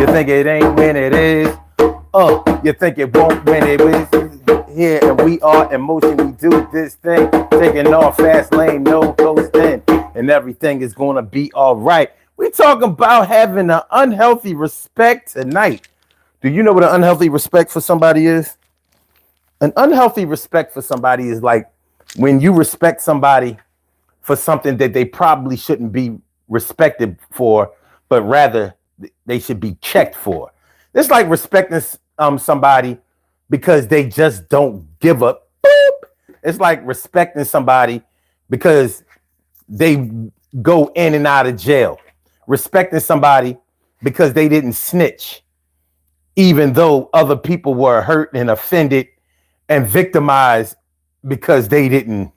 You think it ain't when it is. You think it won't when it is. Here and we are in motion. We do this thing, taking off fast lane, no coasting, and everything is gonna be all right. We talking about having an unhealthy respect tonight. Do you know what an unhealthy respect for somebody is? An unhealthy respect for somebody is like when you respect somebody for something that they probably shouldn't be respected for, but rather they should be checked for. It's like respecting somebody because they just don't give up. Boop. It's like respecting somebody because they go in and out of jail. Respecting somebody because they didn't snitch, even though other people were hurt and offended and victimized because they didn't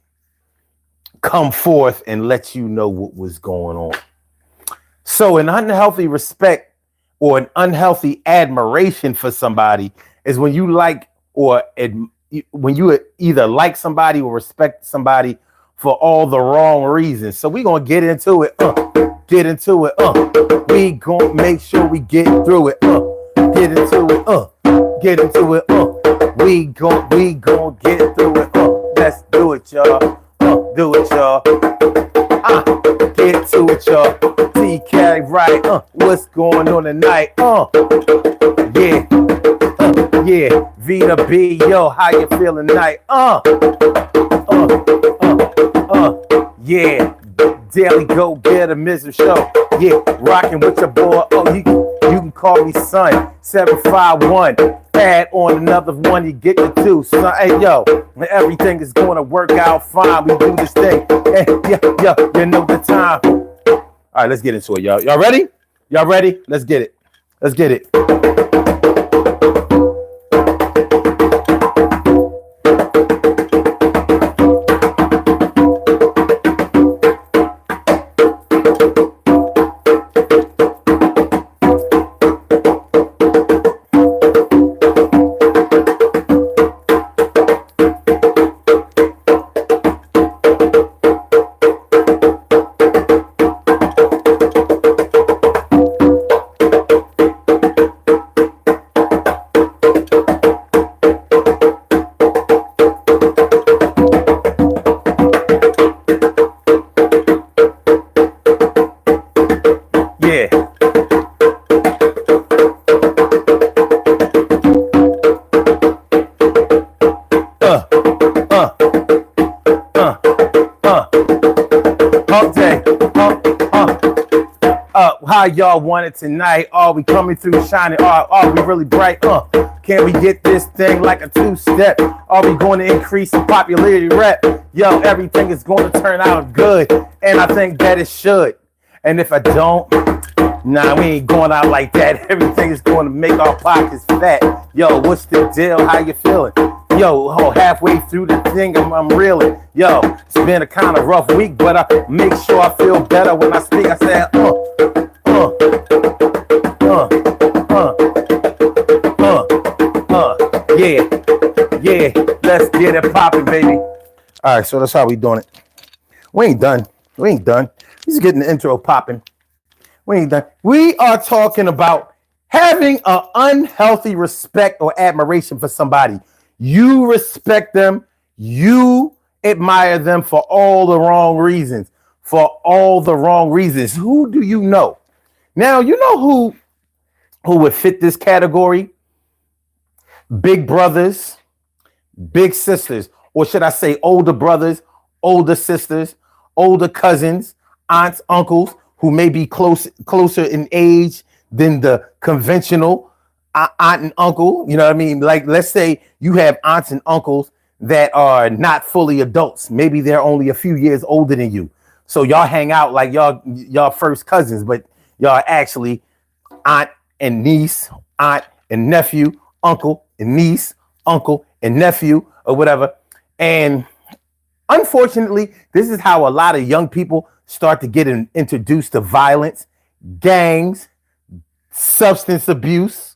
come forth and let you know what was going on. So an unhealthy respect or an unhealthy admiration for somebody is when you like when you either like somebody or respect somebody for all the wrong reasons. So we're going to get into it. Get into it. We going to make sure we get through it. Get into it. Get into it. We gon' get through it. Let's do it, y'all. Do it, y'all. Get to it, y'all. TK, right? What's going on tonight? Yeah. Yeah. V to B, yo, how you feeling tonight? Yeah. Daily Go Get a Mr. Show. Yeah, rocking with your boy. You can call me son. 751. Add on another one, you get the two. Son, hey yo, everything is gonna work out fine. We do this thing. Hey, yeah, you know the time. All right, let's get into it, y'all. Y'all ready? Y'all ready? Let's get it. Let's get it. How y'all want it tonight? Are we coming through shining? Are we really bright? Can we get this thing like a two-step? Are we going to increase the popularity rep? Yo, everything is going to turn out good, and I think that it should. And if I don't, nah, we ain't going out like that. Everything is going to make our pockets fat. Yo, what's the deal? How you feeling? Yo, halfway through the thing, I'm reeling. Yo, it's been a kind of rough week, but I make sure I feel better when I speak. I say, yeah, let's get it popping, baby. All right, so that's how we doing it. We ain't done. He's getting the intro popping. We ain't done. We are talking about having an unhealthy respect or admiration for somebody. You respect them. You admire them for all the wrong reasons. Who do you know? Now, you know who would fit this category? Big brothers, big sisters, or should I say older brothers, older sisters, older cousins, aunts, uncles, who may be closer in age than the conventional aunt and uncle. You know what I mean? Like, let's say you have aunts and uncles that are not fully adults. Maybe they're only a few years older than you. So y'all hang out like y'all first cousins, but y'all actually aunt and niece, aunt and nephew, uncle and niece, uncle and nephew, or whatever. And unfortunately, this is how a lot of young people start to get introduced to violence, gangs, substance abuse,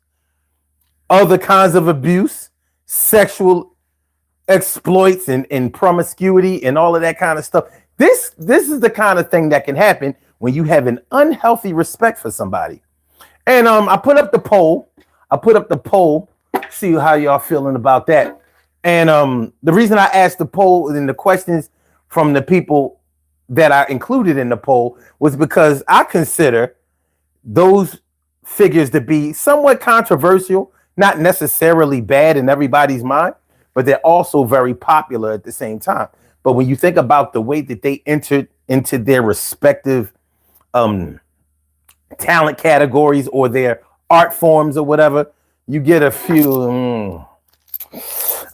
other kinds of abuse, sexual exploits and promiscuity and all of that kind of stuff. This is the kind of thing that can happen when you have an unhealthy respect for somebody. And I put up the poll. See how y'all feeling about that. And the reason I asked the poll and the questions from the people that I included in the poll was because I consider those figures to be somewhat controversial, not necessarily bad in everybody's mind, but they're also very popular at the same time. But when you think about the way that they entered into their respective talent categories or their art forms or whatever, you get a few.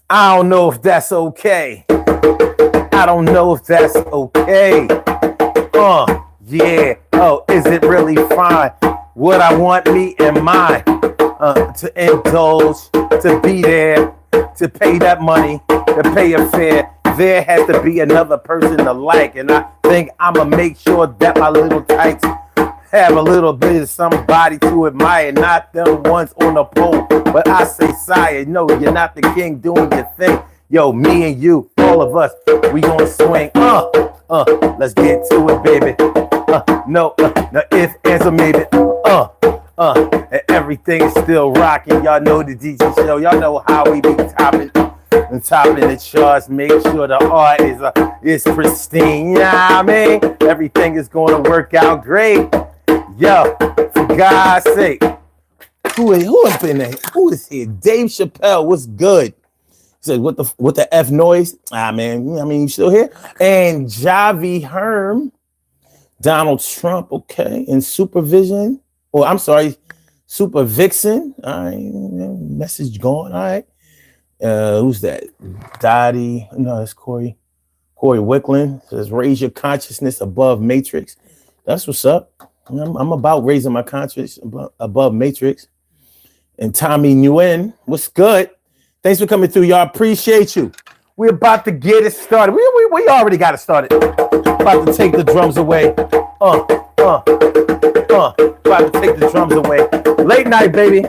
I don't know if that's okay. I don't know if that's okay. Yeah. Oh, is it really fine? Would I want me and mine to indulge, to be there, to pay that money, to pay a fare? There has to be another person to like, and I think I'ma make sure that my little tights have a little bit of somebody to admire, not them ones on the pole. But I say, sire, no, you're not the king doing your thing. Yo, me and you, all of us, we gonna swing. Let's get to it, baby. No if, answer, maybe. And everything is still rocking. Y'all know the DJ show. Y'all know how we be topping the charts. Make sure the art is pristine. You know what I mean? Everything is going to work out great. Yo, for God's sake, who up in there? Who is here? Dave Chappelle, what's good? He said, what the F noise? Man, I mean, you still here? And Javi Herm, Donald Trump, okay, and Supervision. Oh, I'm sorry, Super Vixen. All right, message gone. All right. Who's that? Dottie. No, it's Corey Wickland says, raise your consciousness above Matrix. That's what's up. I'm about raising my consciousness above Matrix. And Tommy Nguyen, what's good? Thanks for coming through, y'all. Appreciate you. We're about to get it started. We already got it started. About to take the drums away. About to take the drums away. Late night, baby.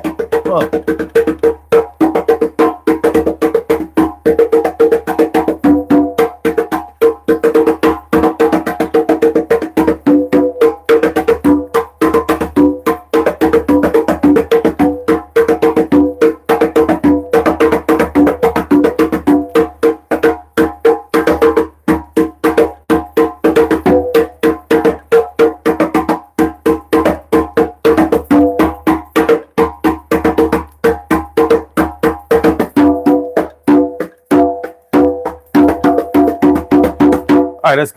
All right, let's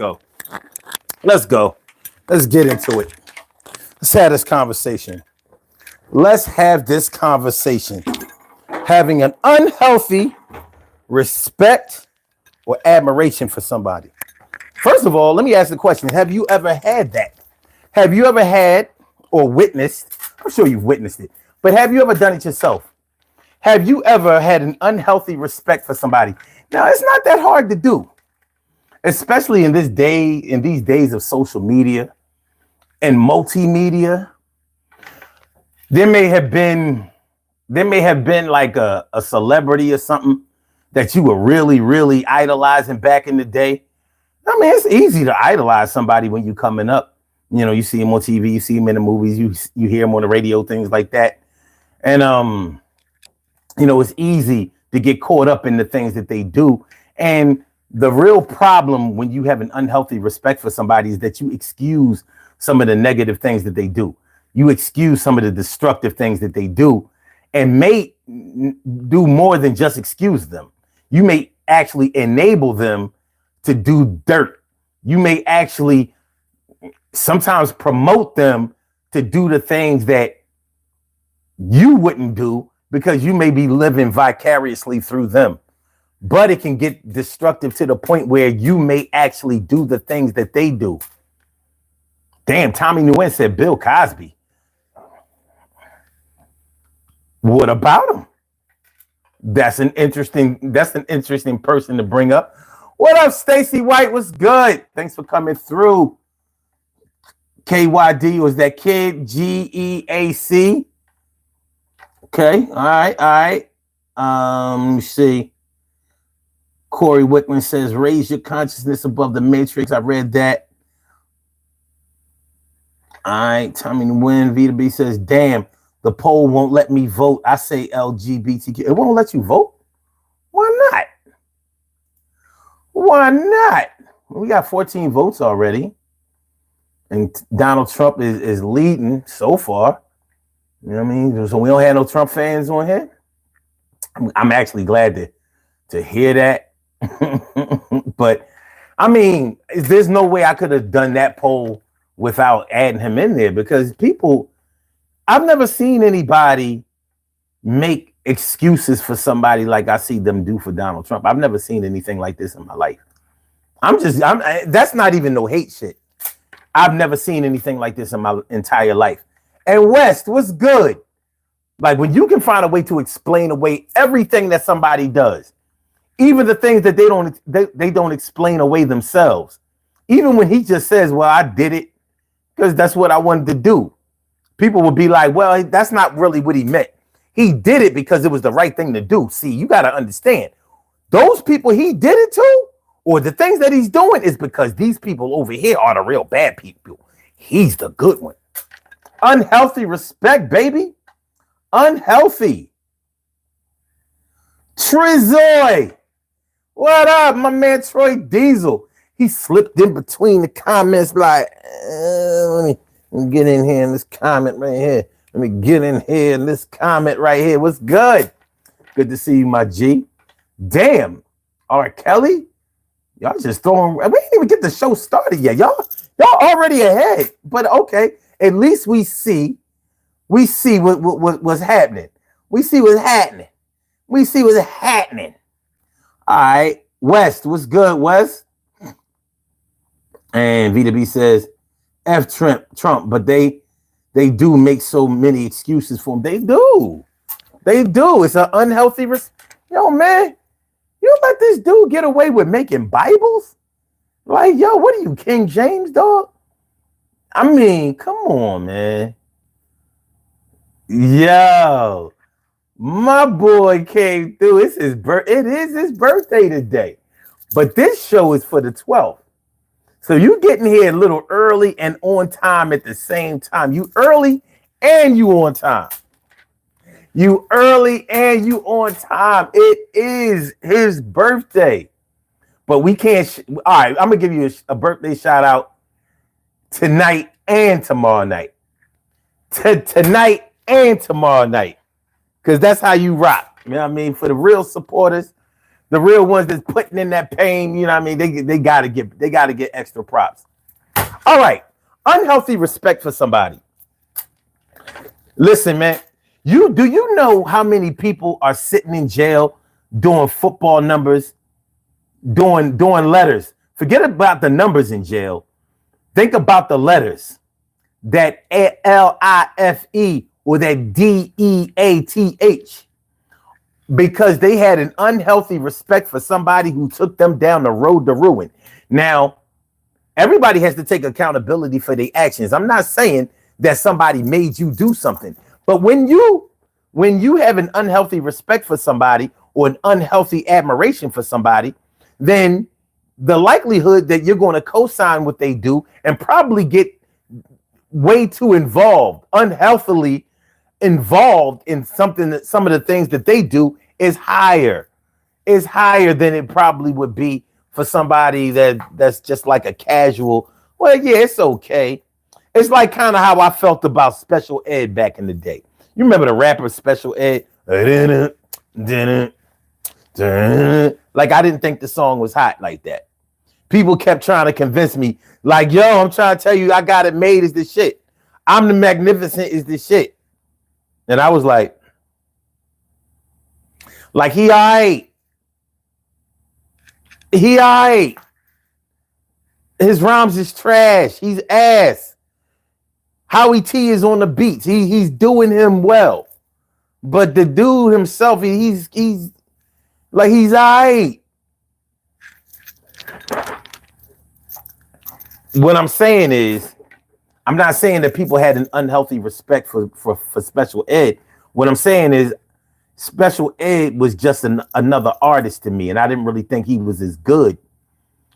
go. Let's get into it. Let's have this conversation. Having an unhealthy respect or admiration for somebody. First of all, let me ask the question. Have you ever had that? Have you ever had or witnessed? I'm sure you've witnessed it, but have you ever done it yourself? Have you ever had an unhealthy respect for somebody? Now, it's not that hard to do. Especially in these days of social media and multimedia, there may have been like a celebrity or something that you were really, really idolizing back in the day. I mean, it's easy to idolize somebody when you're coming up. You know, you see him on TV, you see him in the movies, you hear him on the radio, things like that. And it's easy to get caught up in the things that they do. And the real problem when you have an unhealthy respect for somebody is that you excuse some of the negative things that they do. You excuse some of the destructive things that they do and may do more than just excuse them. You may actually enable them to do dirt. You may actually sometimes promote them to do the things that you wouldn't do because you may be living vicariously through them. But it can get destructive to the point where you may actually do the things that they do. Damn, Tommy Nguyen said Bill Cosby. What about him? That's an interesting person to bring up. What up, Stacy White? What's good? Thanks for coming through. KYD was that kid. GEAC. Okay, all right. Let me see. Corey Wickman says, raise your consciousness above the matrix. I read that. All right. Tommy Nguyen, V2B says, damn, The poll won't let me vote. I say LGBTQ. It won't let you vote? Why not? Why not? We got 14 votes already. And Donald Trump is leading so far. You know what I mean? So we don't have no Trump fans on here. I'm actually glad to hear that. But I mean, there's no way I could have done that poll without adding him in there, because people, I've never seen anybody make excuses for somebody like I see them do for Donald Trump. I've never seen anything like this in my life. That's not even no hate shit. I've never seen anything like this in my entire life. And West, what's good? Like, when you can find a way to explain away everything that somebody does, even the things that they don't explain away themselves. Even when he just says, well, I did it because that's what I wanted to do. People would be like, well, that's not really what he meant. He did it because it was the right thing to do. See, you got to understand, those people he did it to, or the things that he's doing, is because these people over here are the real bad people. He's the good one. Unhealthy respect, baby. Unhealthy. Trizoy. What up, my man Troy Diesel? He slipped in between the comments like, let me get in here in this comment right here. Let me get in here in this comment right here. What's good? Good to see you, my G. Damn. R. Kelly? Y'all just throwing, we didn't even get the show started yet. Y'all already ahead. But okay, at least we see what's happening. We see what's happening. We see what's happening. All right, West, what's good, West? And VW says, F Trump, but they do make so many excuses for him. They do. It's an unhealthy yo, man, you let this dude get away with making Bibles? Like, yo, what are you, King James, dog? I mean, come on, man. Yo, my boy came through. It is his birthday today. But this show is for the 12th. So you getting here a little early and on time at the same time. You early and you on time. You early and you on time. It is his birthday. But we can't. All right, I'm going to give you a birthday shout out tonight and tomorrow night. Tonight and tomorrow night. Because that's how you rock. You know what I mean? For the real supporters, the real ones that's putting in that pain, you know what I mean? They gotta get extra props. All right. Unhealthy respect for somebody. Listen, man. Do you know how many people are sitting in jail doing football numbers, doing letters? Forget about the numbers in jail. Think about the letters. That LIFE or that DEATH. Because they had an unhealthy respect for somebody who took them down the road to ruin. Now, everybody has to take accountability for their actions. I'm not saying that somebody made you do something, but when you have an unhealthy respect for somebody or an unhealthy admiration for somebody, then the likelihood that you're going to co-sign what they do and probably get way too unhealthily involved in something that some of the things that they do is higher than it probably would be for somebody that's just like a casual, well, yeah, it's okay. It's like kind of how I felt about Special Ed back in the day. You remember the rapper Special Ed? Like, I didn't think the song was hot like that. People kept trying to convince me, like, yo, I'm trying to tell you, I Got It Made is the shit. I'm the Magnificent is the shit. And I was like he all right. He all right. His rhymes is trash. He's ass. Howie T is on the beats. He's doing him well. But the dude himself, he's all right. What I'm saying is, I'm not saying that people had an unhealthy respect for Special Ed. What I'm saying is Special Ed was just another artist to me, and I didn't really think he was as good.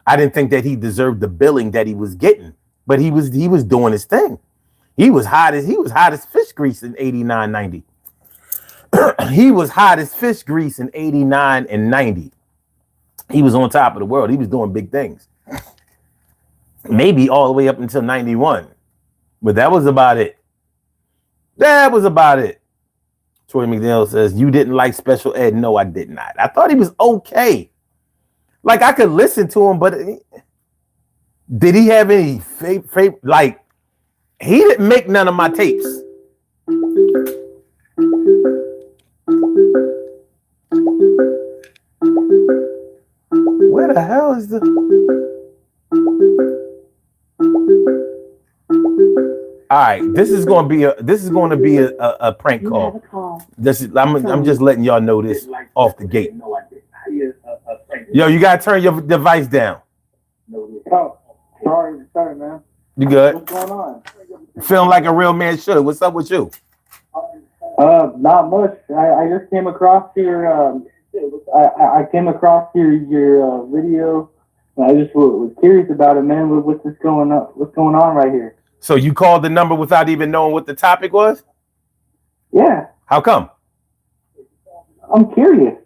I didn't think that he deserved the billing that he was getting, but he was doing his thing. He was hot as fish grease in 89, 90. He was hot as fish grease in 89 and 90. He was on top of the world. He was doing big things. Maybe all the way up until 91. But that was about it. That was about it. Troy McNeil says, you didn't like Special Ed? No, I did not. I thought he was okay. Like, I could listen to him, but did he have any favorite? Like, he didn't make none of my tapes. Where the hell is the... All right, this is going to be a prank call. I'm just letting y'all know this off the gate. Yo, you gotta turn your device down. Oh, sorry, man. You good? What's going on? Feeling like a real man should. What's up with you? Not much. I just came across your I came across your video. I just was curious about it, man. What's going on? What's going on right here? So you called the number without even knowing what the topic was? Yeah. How come? I'm curious.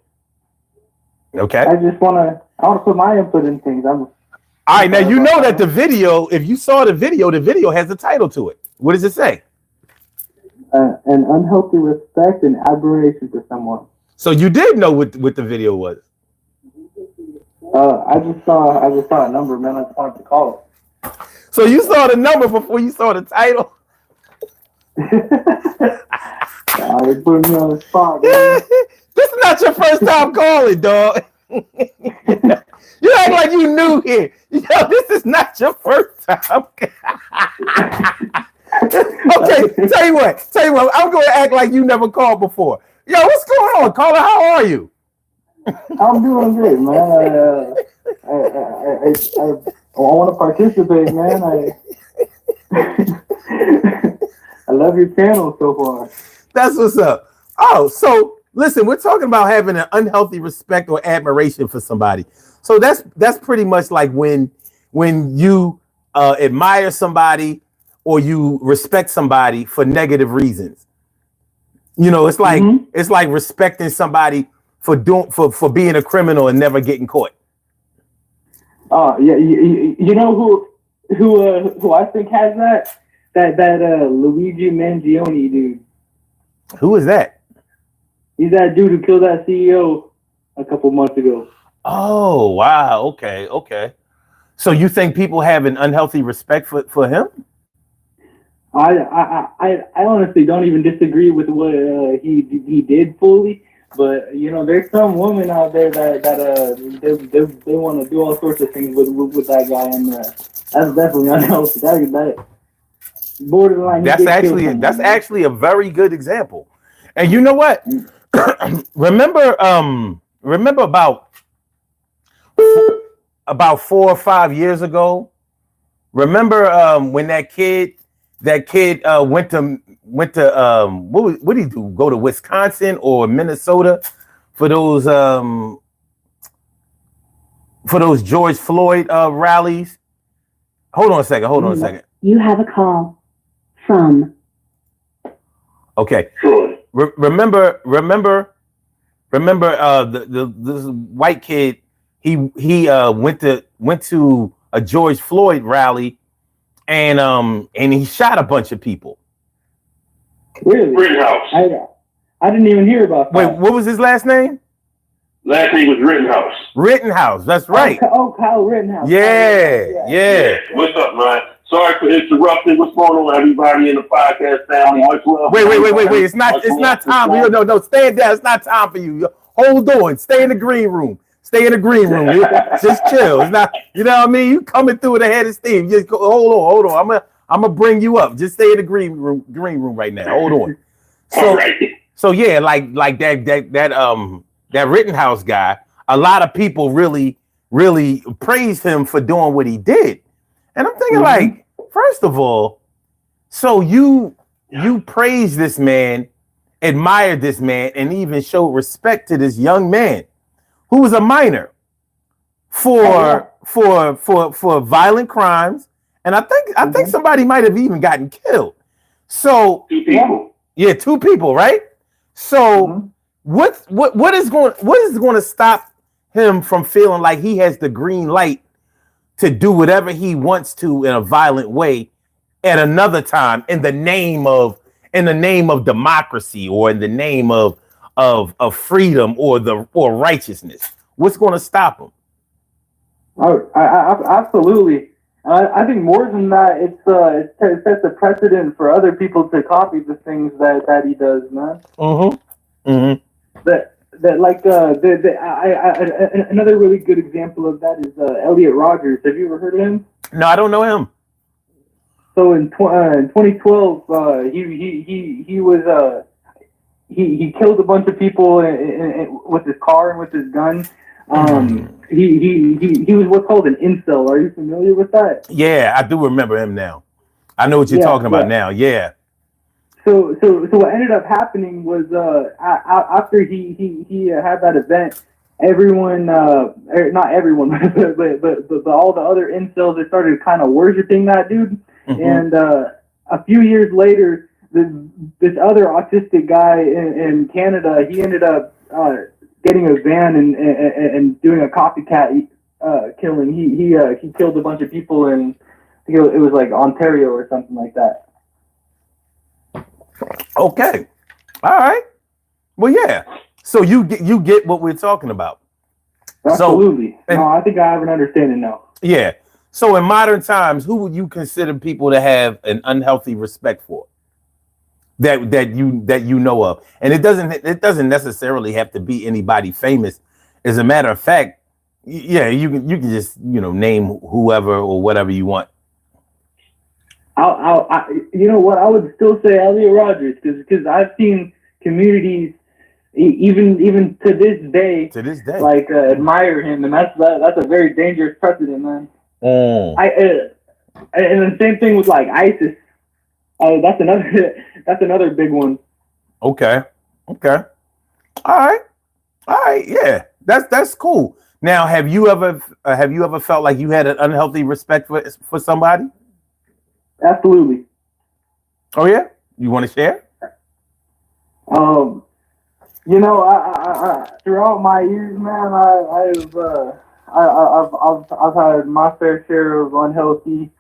Okay. I want to put my input in things. All right, now you know that the video, if you saw the video has a title to it. What does it say? An unhealthy respect and admiration for someone. So you did know what the video was? I just saw a number, man. I just wanted to call it. So you saw the number before you saw the title? You're putting me on the spot, man. This is not your first time calling, dog. You act like you new here. Yo, this is not your first time. Okay, tell you what. I'm going to act like you never called before. Yo, what's going on, caller? How are you? I'm doing great, man. I want to participate, man. I love your channel so far. That's what's up. Oh, so listen, we're talking about having an unhealthy respect or admiration for somebody. So that's pretty much like when you admire somebody or you respect somebody for negative reasons. You know, it's like it's like respecting somebody for being a criminal and never getting caught. Yeah, you know who I think has that Luigi Mangione dude. Who is that? He's that dude who killed that CEO a couple months ago. Oh wow, okay. So you think people have an unhealthy respect for him? I honestly don't even disagree with what he did fully. But you know, there's some women out there that they want to do all sorts of things with that guy, and that's definitely unhealthy. That borderline. That's actually a very good example. And you know what? remember about 4 or 5 years ago. Remember when that kid went to what did he do? Go to Wisconsin or Minnesota for those George Floyd rallies? Hold on a second. You have a call from. Okay. Remember this white kid. He went to a George Floyd rally. And he shot a bunch of people. Really? Rittenhouse. I didn't even hear about that. Wait, what was his last name? Last name was Rittenhouse. Rittenhouse, that's right. Kyle Rittenhouse. Yeah. What's up, man? Sorry for interrupting. What's going on, everybody in the podcast family? Much love. Wait. It's not time for you. No, stand down. It's not time for you. Hold on. Stay in the green room. Just chill. It's not, you know what I mean? You coming through with a head of steam. Just hold on. I'm gonna bring you up. Just stay in the green room right now. Hold on. So yeah, like that Rittenhouse guy, a lot of people really praised him for doing what he did. And I'm thinking like, first of all, so you praise this man, admired this man, and even showed respect to this young man who was a minor for violent crimes, and I think somebody might have even gotten killed. So Two people. yeah, two people, right? So what is going to stop him from feeling like he has the green light to do whatever he wants to in a violent way at another time in the name of democracy or in the name of freedom or righteousness? What's going to stop him? Absolutely. I think more than that, it sets a precedent for other people to copy the things that he does, man. That like another really good example of that is Elliot Rogers. Have you ever heard of him? No, I don't know him. So in 2012, he was he killed a bunch of people with his car and with his gun. He was what's called an incel. Are you familiar with that? Yeah, I do remember him now. I know what you're talking about now. Yeah. So what ended up happening was after he had that event, everyone, not everyone, but all the other incels, they started kind of worshiping that dude. And a few years later, this other autistic guy in Canada, he ended up getting a van and doing a copycat killing. He killed a bunch of people in, I think it was like Ontario or something like that. Okay. All right. Well, yeah. So you get what we're talking about. Absolutely. So, no, I think I have an understanding now. Yeah. So in modern times, who would you consider people to have an unhealthy respect for? That you know of, and it doesn't necessarily have to be anybody famous. As a matter of fact, yeah, you can just name whoever or whatever you want. You know what? I would still say Elliot Rogers because I've seen communities even to this day like admire him, and that's a very dangerous precedent, man. And the same thing with like ISIS. That's another big one. Okay. All right. Yeah, that's cool. Now, have you ever felt like you had an unhealthy respect for somebody? Absolutely. Oh yeah, you want to share? I throughout my years, man, I've had my fair share of unhealthy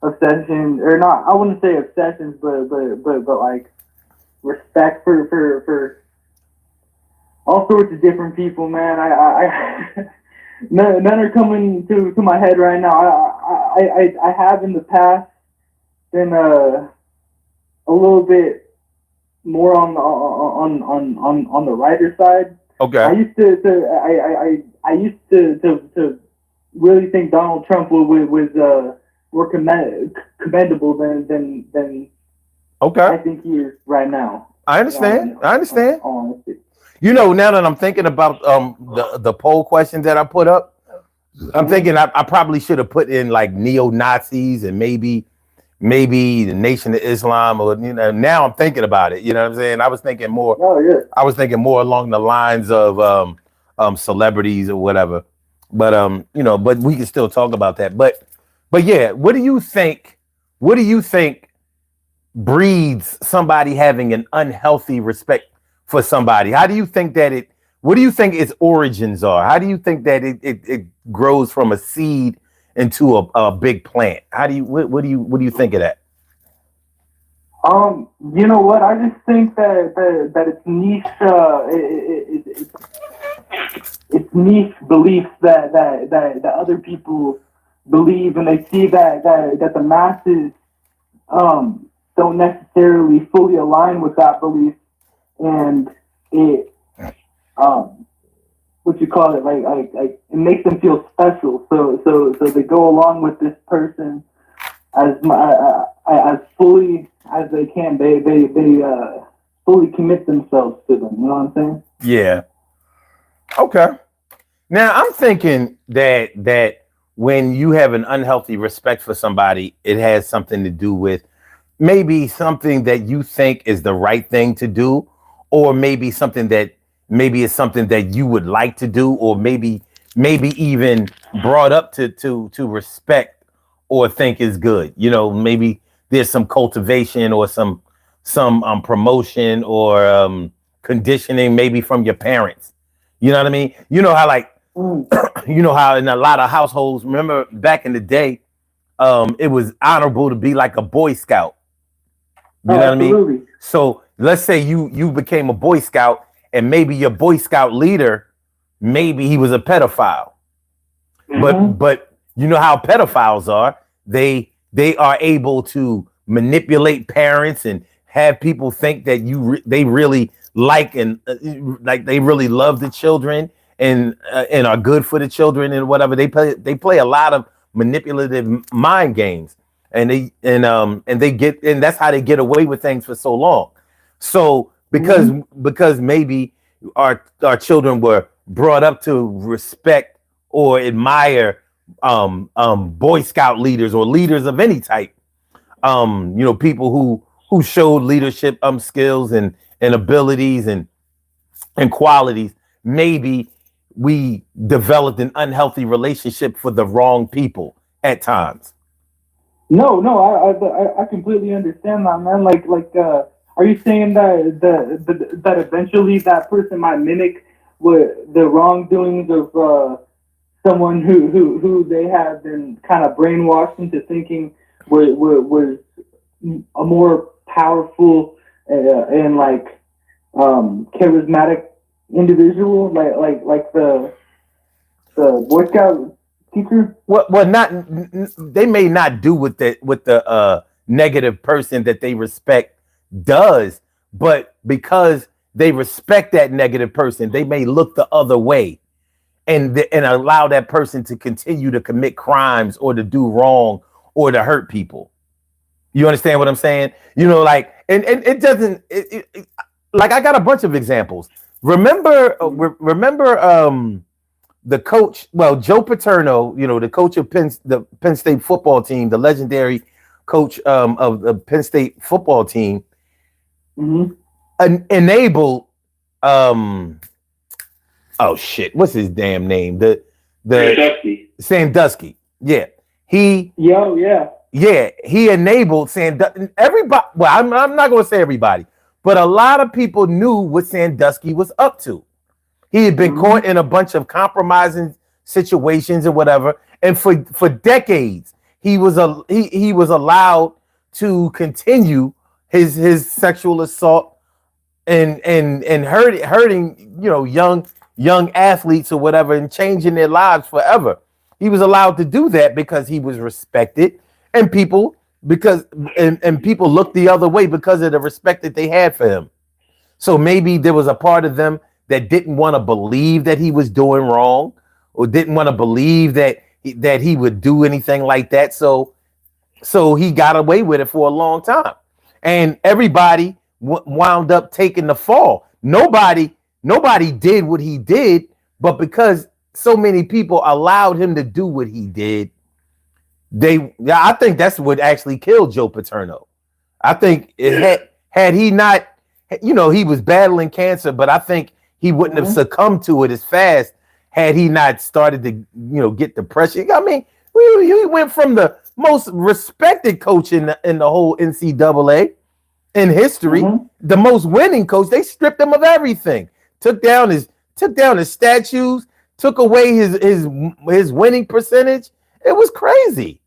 obsession, or not. I wouldn't say obsessions, but like respect for all sorts of different people, man. None are coming to my head right now. I have in the past been a little bit more on the writer side. Okay. I used to really think Donald Trump was more commendable than okay. I think he is right now. I understand. Now that I'm thinking about the poll question that I put up, I'm thinking I probably should have put in like neo-Nazis and maybe the Nation of Islam, or now I'm thinking about it. You know what I'm saying? I was thinking more. Oh yeah. I was thinking more along the lines of celebrities or whatever. But but we can still talk about that. But yeah, what do you think breeds somebody having an unhealthy respect for somebody? How do you think that what do you think its origins are? How do you think that it grows from a seed into a big plant? How do you what do you think of that? You know what? I just think that it's niche. It's niche beliefs that other people believe, and they see that the masses don't necessarily fully align with that belief, and it what you call it, like it makes them feel special. So they go along with this person as fully as they can. They fully commit themselves to them. You know what I'm saying? Yeah. Okay. Now I'm thinking that when you have an unhealthy respect for somebody, it has something to do with maybe something that you think is the right thing to do, or maybe it's something that you would like to do, or maybe even brought up to respect or think is good. Maybe there's some cultivation or some some promotion or conditioning, maybe from your parents. You know what I mean? You know how like you know how in a lot of households, remember back in the day, it was honorable to be like a Boy Scout. You know what I mean? So let's say you became a Boy Scout, and maybe your Boy Scout leader, maybe he was a pedophile. But you know how pedophiles are. They are able to manipulate parents and have people think that they really like and like they really love the children and are good for the children and whatever. They play a lot of manipulative mind games, and that's how they get away with things for so long. So because maybe our children were brought up to respect or admire Boy Scout leaders or leaders of any type, you know, people who showed leadership skills and abilities and qualities. Maybe we developed an unhealthy relationship for the wrong people at times. No, I completely understand that, man. Are you saying that eventually that person might mimic what the wrongdoings of someone who they have been kind of brainwashed into thinking was a more powerful and charismatic individual, like the Boy Scout teacher? Well, not they may not do what the negative person that they respect does, but because they respect that negative person, they may look the other way and allow that person to continue to commit crimes or to do wrong or to hurt people. You understand what I'm saying? You know, like, and it doesn't like I got a bunch of examples. Remember the coach, Joe Paterno, you know, the coach of the Penn State football team, the legendary coach of the Penn State football team, enabled oh shit, what's his damn name? The Sandusky. Yeah. He enabled Sandusky. Everybody, well, I'm not going to say everybody, but a lot of people knew what Sandusky was up to. He had been caught in a bunch of compromising situations or whatever, and for decades he was allowed to continue his sexual assault and hurting, you know, young athletes or whatever, and changing their lives forever. He was allowed to do that because he was respected, and people people looked the other way because of the respect that they had for him. So maybe there was a part of them that didn't want to believe that he was doing wrong, or didn't want to believe that he would do anything like that. So he got away with it for a long time, and everybody wound up taking the fall. Nobody did what he did, but because so many people allowed him to do what he did, I think that's what actually killed Joe Paterno. I think had he not, you know, he was battling cancer, but I think he wouldn't have succumbed to it as fast had he not started to, you know, get depression. I mean, he went from the most respected coach in the whole NCAA in history, the most winning coach. They stripped him of everything, took down his statues, took away his winning percentage. It was crazy.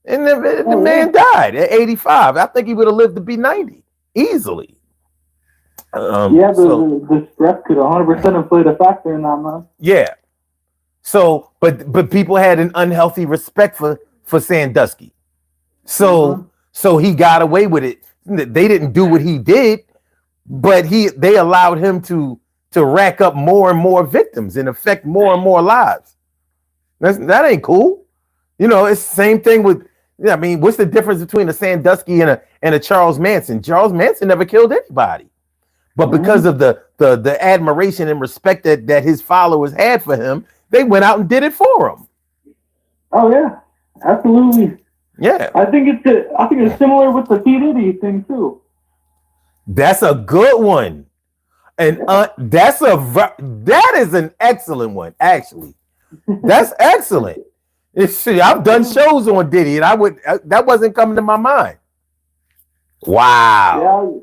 And the man died at 85. I think he would have lived to be 90 easily. The stress could 100% have played a factor in that, man. Yeah. So, but people had an unhealthy respect for Sandusky. So he got away with it. They didn't do what he did, but they allowed him to rack up more and more victims and affect more and more lives. That ain't cool. You know, it's the same thing with, I mean, what's the difference between a Sandusky and a Charles Manson? Charles Manson never killed anybody. But because of the admiration and respect that his followers had for him, they went out and did it for him. Oh yeah, absolutely. Yeah, I think it's similar with the P. Diddy thing too. That's a good one, and that is an excellent one. Actually, that's excellent. I've done shows on Diddy, and that wasn't coming to my mind. Wow.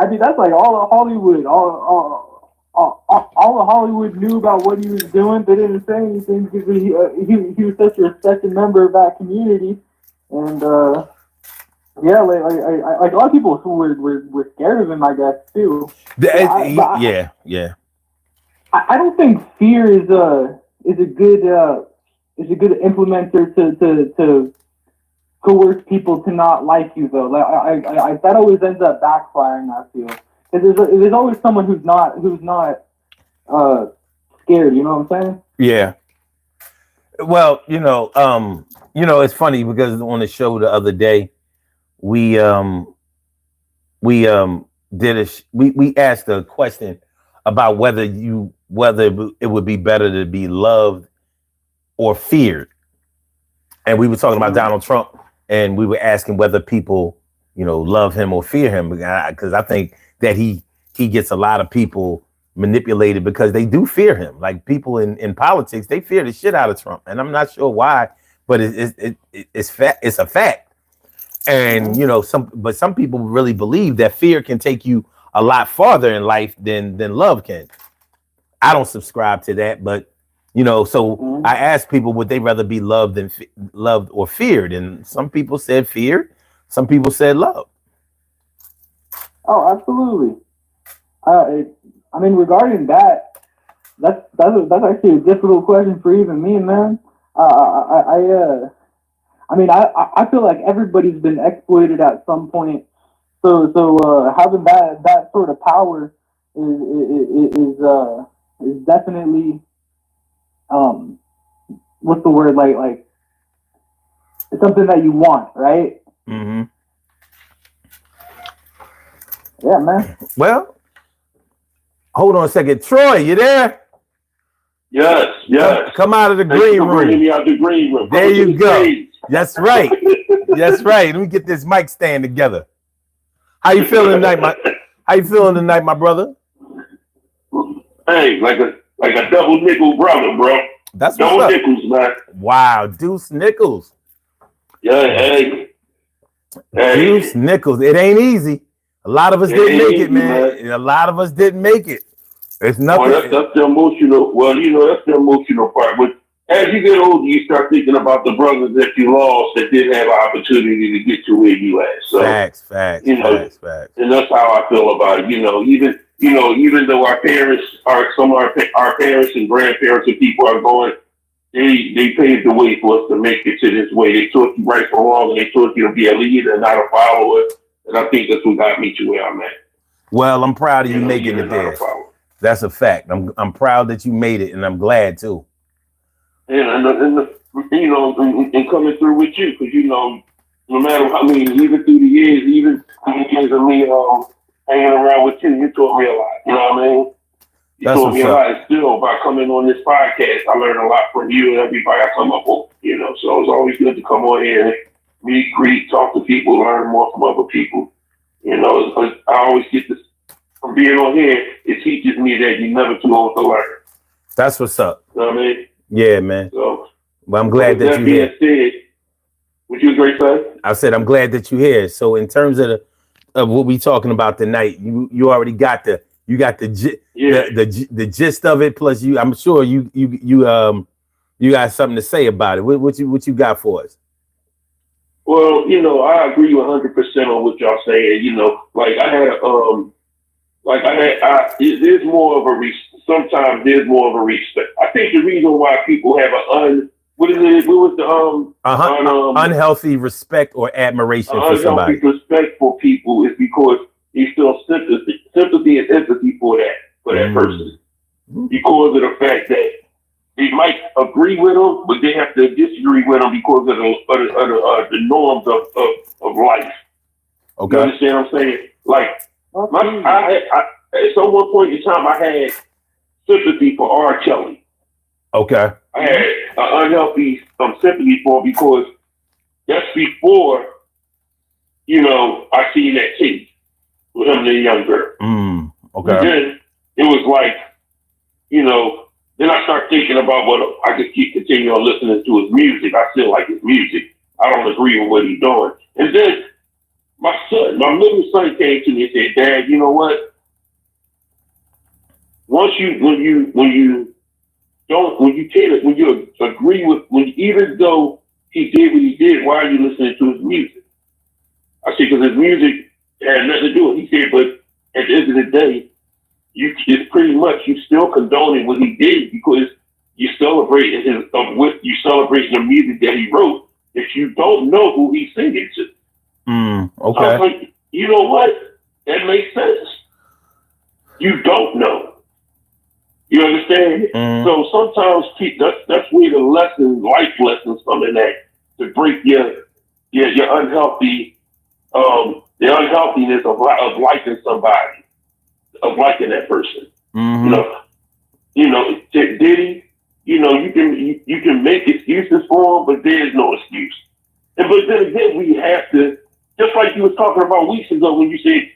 I mean, that's like all of Hollywood, all of Hollywood knew about what he was doing. They didn't say anything because he was such a respected member of that community, and yeah, like a lot of people were scared of him, I guess too. Yeah. I don't think fear is a good implementer to coerce people to not like you though. Like I that always ends up backfiring. I feel because there's always someone who's not scared. You know what I'm saying? Yeah. Well, it's funny because on the show the other day, we we asked a question about whether it would be better to be loved or feared, and we were talking about Donald Trump, and we were asking whether people love him or fear him, because I think that he gets a lot of people manipulated because they do fear him. Like people in politics, they fear the shit out of Trump, and I'm not sure why, but it's a fact. And some people really believe that fear can take you a lot farther in life than love can. I don't subscribe to that, but so I asked people, would they rather be loved or feared? And some people said feared, some people said love. Oh, absolutely. I mean, regarding that's actually a difficult question for even me, man. I mean, I feel like everybody's been exploited at some point. So having that sort of power is definitely what's the word, like it's something that you want, right? Mm-hmm. Yeah, man. Well, hold on a second, Troy, you there? Yes. Come out of the green room. Bringing me out the green room. There you go. That's right. That's right. Let me get this mic stand together. How you feeling tonight, my brother? Hey, like a double nickel brother, bro. That's double nickels, man. Wow, Deuce Nichols. Yeah, hey. Deuce Nichols. It ain't easy. A lot of us didn't make it, man. A lot of us didn't make it. It's nothing. That's the emotional. Well, that's the emotional part. But as you get older, you start thinking about the brothers that you lost that didn't have an opportunity to get to where you at. So facts. And that's how I feel about it. Even though our parents our parents and grandparents and people are going, they paved the way for us to make it to this way. They taught you right from wrong, and they taught you to be a leader and not a follower. And I think that's what got me to where I'm at. Well, I'm proud of you making it there. That's a fact. I'm proud that you made it, and I'm glad too. And coming through with you, because no matter how many, even through the years, of me hanging around with you, you taught me a lot. You know what I mean? You taught me a lot. And still, by coming on this podcast, I learned a lot from you and everybody I come up with. So it's always good to come on here and meet, greet, talk to people, learn more from other people. I always get this from being on here. It teaches me that you're never too old to learn. That's what's up. You know what I mean? Yeah, man. So, well, I'm glad that you're here. What you great say? I said I'm glad that you're here. So in terms of what we talking about tonight, you already got the gist of it. Plus, I'm sure you got something to say about it. What you got for us? Well, I agree 100% on what y'all saying. There's more of a sometimes there's more of a respect. I think the reason why people have unhealthy respect or admiration for somebody. Unhealthy respect for people is because they feel sympathy and empathy for that person, because of the fact that they might agree with them, but they have to disagree with them because of the norms of life. Okay, you understand what I'm saying? Like, at some one point in time, I had sympathy for R. Kelly. Okay. I had an unhealthy sympathy for him because that's before, I seen that tape with him and the young girl. Okay. And then it was like, then I start thinking about what I could continue on listening to his music. I still like his music. I don't agree with what he's doing. And then my middle son came to me and said, Dad, you know what? When you agree with, even though he did what he did, why are you listening to his music? I said, because his music had nothing to do with it. He said, but at the end of the day, it's pretty much you still condoning what he did because you celebrating you celebrating the music that he wrote if you don't know who he's singing to. Okay. So I was like, you know what? That makes sense. You don't know. You understand? So sometimes that's where the lessons, life lessons, come in at to break your unhealthy, the unhealthiness of liking somebody, of liking that person. Did he? You can make excuses for him, but there's no excuse. But then again, we have to, just like you was talking about weeks ago when you said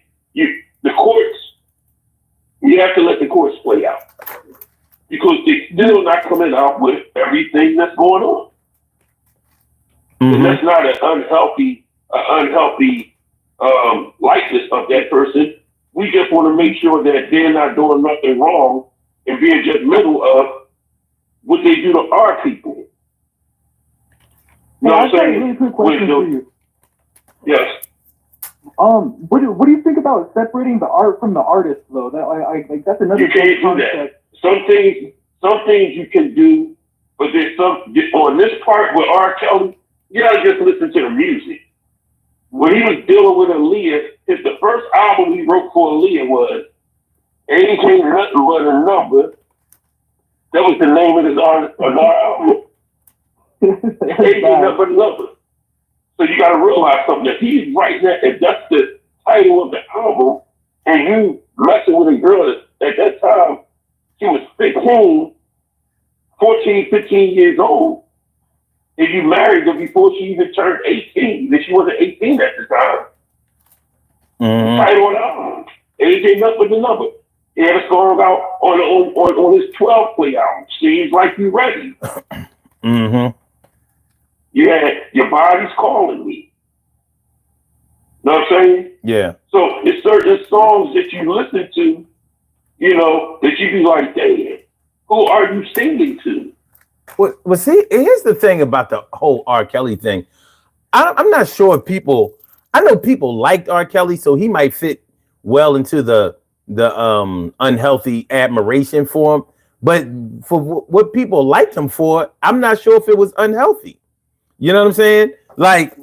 the courts, you have to let the courts play out. Because they're still not coming out with everything that's going on. And that's not an unhealthy likeness of that person. We just want to make sure that they're not doing nothing wrong and being judgmental of what they do to our people. You know what I'm saying? I got a really quick question for you. Yes. What do you think about separating the art from the artist, though? That that's another. You can't do that. Some things you can do, but there's on this part with R. Kelly, you gotta just listen to the music. When he was dealing with Aaliyah, the first album he wrote for Aaliyah was Ain't Nothing But a Number. That was the name of his album. Ain't Nothing But a Number. So you gotta realize something, that he's right there, if that's the title of the album, and you messing with a girl at that time, she was 15 years old, and you married her before she even turned 18, and she wasn't 18 at the time. The title of the album, Ain't Nothing But the Number. He had a song out on his 12 play album, Seems Like You Ready. You had Your Body's Calling Me. Know what I'm saying? Yeah. So it's certain songs that you listen to, that you be like, damn, who are you singing to? Well, see, here's the thing about the whole R. Kelly thing. I'm not sure if I know people liked R. Kelly, so he might fit well into the unhealthy admiration for him. But for what people liked him for, I'm not sure if it was unhealthy. You know what I'm saying? Like,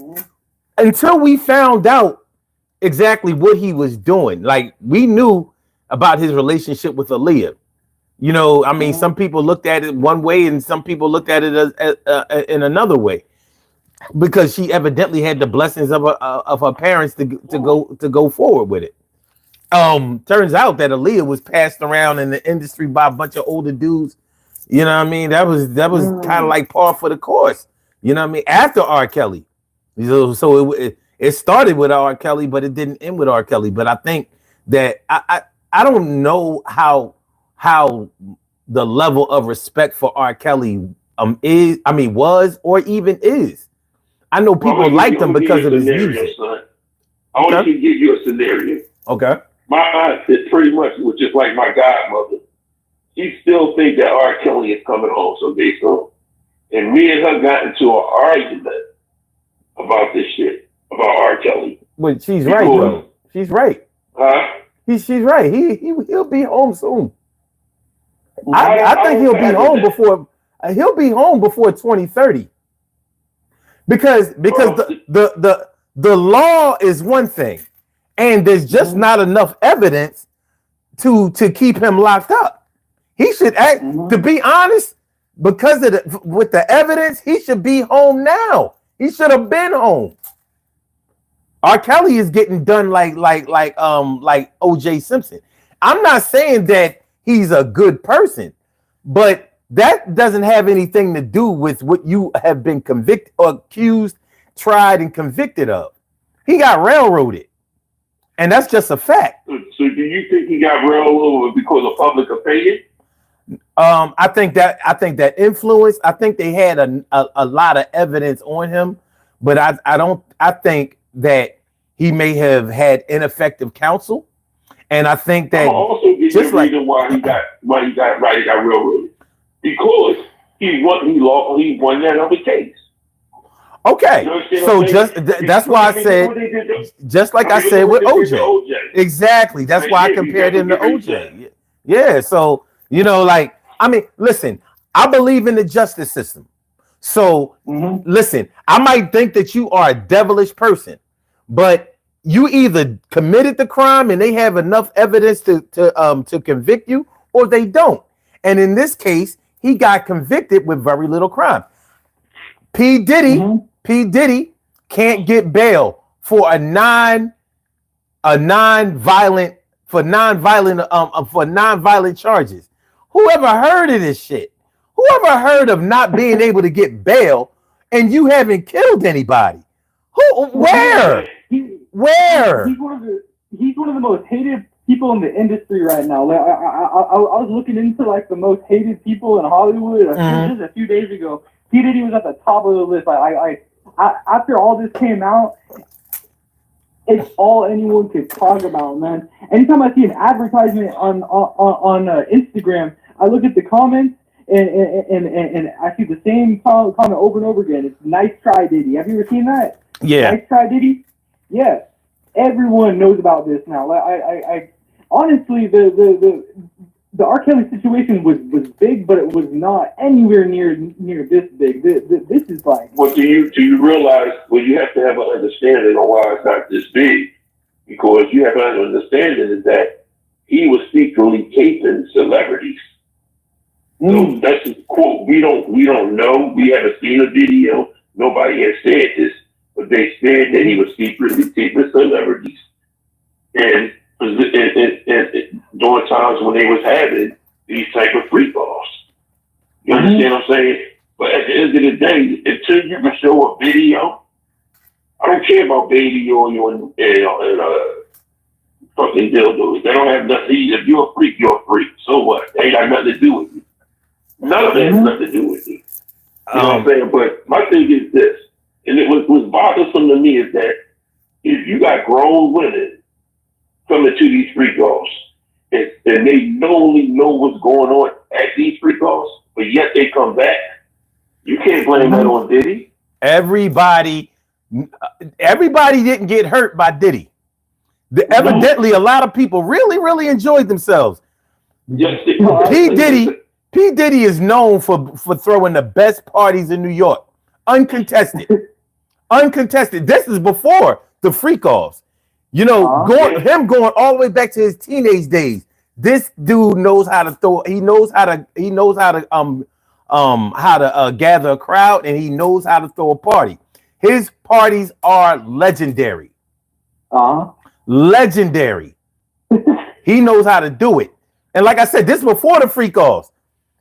until we found out exactly what he was doing, like we knew about his relationship with Aaliyah. I mean, some people looked at it one way and some people looked at it as in another way, because she evidently had the blessings of her parents to go forward with it. Turns out that Aaliyah was passed around in the industry by a bunch of older dudes. You know what I mean? That was kind of like par for the course. You know what I mean? After R. Kelly. So it started with R. Kelly, but it didn't end with R. Kelly. But I think that I don't know how the level of respect for R. Kelly was or even is. I know people liked him because of his music. Son. I want to give you a scenario. Okay. My aunt is pretty much was just like my godmother. She still think that R. Kelly is coming home someday soon. And me and her got into an argument about this shit, about R. Kelly. But she's right, though. She's right. Huh? She's right. He'll be home soon. I think he'll be home before 2030. Because the law is one thing, and there's just not enough evidence to keep him locked up. He should act, to be honest, because with the evidence, he should be home now. He should have been home. R. Kelly is getting done like O.J. Simpson. I'm not saying that he's a good person, but that doesn't have anything to do with what you have been convicted or accused, tried, and convicted of. He got railroaded, and that's just a fact. So do you think he got railroaded because of public opinion? I think that influence. I think they had a lot of evidence on him, but I think that he may have had ineffective counsel, and I think that also get the reason why he got railroaded, because he won that other case. Okay, so that's why I said, just like I said with OJ. Exactly. That's why I compared him to OJ. Yeah. So, like, I mean, listen, I believe in the justice system. So, listen, I might think that you are a devilish person, but you either committed the crime and they have enough evidence to convict you, or they don't. And in this case, he got convicted with very little crime. P. Diddy can't get bail for non-violent charges. Whoever heard of this shit? Whoever heard of not being able to get bail and you haven't killed anybody? Where? Where? He's one of the most hated people in the industry right now. Like I was looking into like the most hated people in Hollywood just a few days ago. P. Diddy was at the top of the list. After all this came out, it's all anyone could talk about, man. Anytime I see an advertisement on Instagram, I look at the comments and I see the same comment over and over again. It's "Nice try, Diddy." Have you ever seen that? Yeah. Nice try, Diddy. Yeah. Everyone knows about this now. I honestly, the R. Kelly situation was big, but it was not anywhere near this big. This is like. Well, do you realize? Well, you have to have an understanding on why it's not this big, because you have an understanding is that he was secretly caping celebrities. So that's a quote. We don't know. We haven't seen a video. Nobody has said this, but they said that he was secretly caping celebrities, and during times when they was having these type of free balls. You understand what I'm saying? But at the end of the day, until you can show a video, I don't care about baby oil and fucking dildos. They don't have nothing. If you're a freak, you're a freak. So what? They ain't got nothing to do with you. None of that has nothing to do with you. You know what I'm saying? But my thing is this, and it was bothersome to me is that if you got grown women coming to these freak offs, and they only know what's going on at these freak offs, but yet they come back, you can't blame that on Diddy. Everybody didn't get hurt by Diddy. Evidently, a lot of people really, really enjoyed themselves. Yes, P. Diddy is known for throwing the best parties in New York. Uncontested. This is before the freak offs. Going all the way back to his teenage days. This dude knows how to throw. He knows how to gather a crowd, and he knows how to throw a party. His parties are legendary. Legendary. He knows how to do it. And like I said, this is before the freak offs.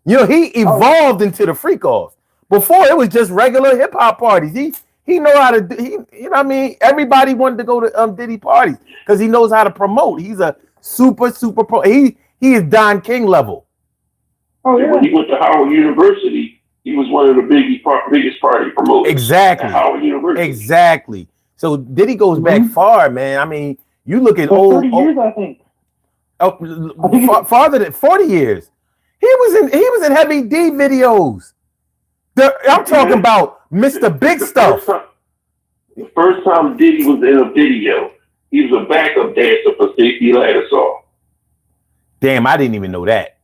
He evolved into the freak offs. Before it was just regular hip hop parties. He know how to do. Everybody wanted to go to Diddy parties because he knows how to promote. He's a super pro. He is Don King level. Oh yeah. When he went to Howard University, he was one of the biggest party promoters. Exactly. At Howard University. Exactly. So Diddy goes back far, man. I mean, you look at 30 years, I think. Farther than 40 years. He was in Heavy D videos. I'm talking about Mr. Big Stuff. The first time Diddy was in a video, he was a backup dancer for Stacey Lattisaw. Damn, I didn't even know that.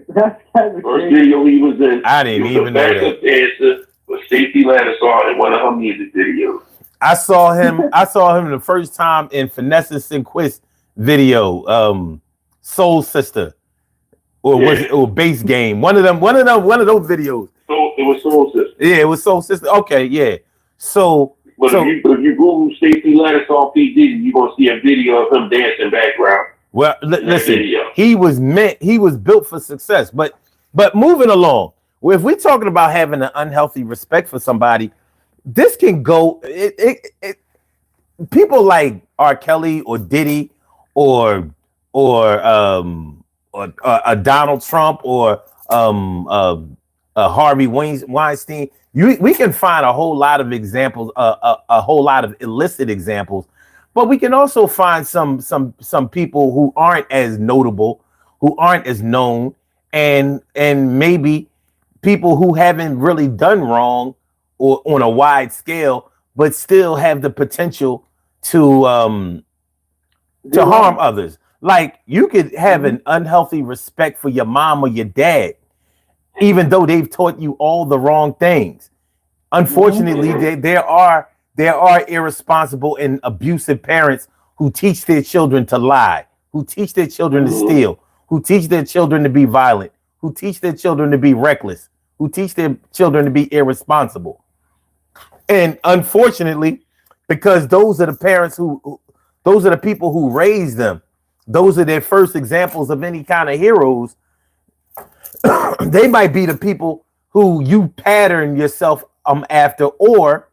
That's kind of First video he was in, I didn't even know that. Backup dancer for Stacey Lattisaw in one of her music videos. I saw him the first time in Finesse Sinquist video, Soul Sister, or Base Game. One of those videos. So it was Soul Sister. Yeah, it was Soul Sister. Okay, yeah. If you Google Stacey Lattisaw P. Diddy, you're gonna see a video of him dancing background. Well, listen, he was built for success. But moving along, if we're talking about having an unhealthy respect for somebody, this can go. People like R. Kelly or Diddy or Donald Trump or Harvey Weinstein. We can find a whole lot of examples, a whole lot of illicit examples, but we can also find some people who aren't as notable, who aren't as known, and maybe people who haven't really done wrong or on a wide scale, but still have the potential to harm others. Like you could have an unhealthy respect for your mom or your dad, even though they've taught you all the wrong things. Unfortunately, there are irresponsible and abusive parents who teach their children to lie, who teach their children to steal, who teach their children to be violent, who teach their children to be reckless, who teach their children to be irresponsible. And unfortunately, because those are the parents those are the people who raised them, those are their first examples of any kind of heroes, they might be the people who you pattern yourself after, or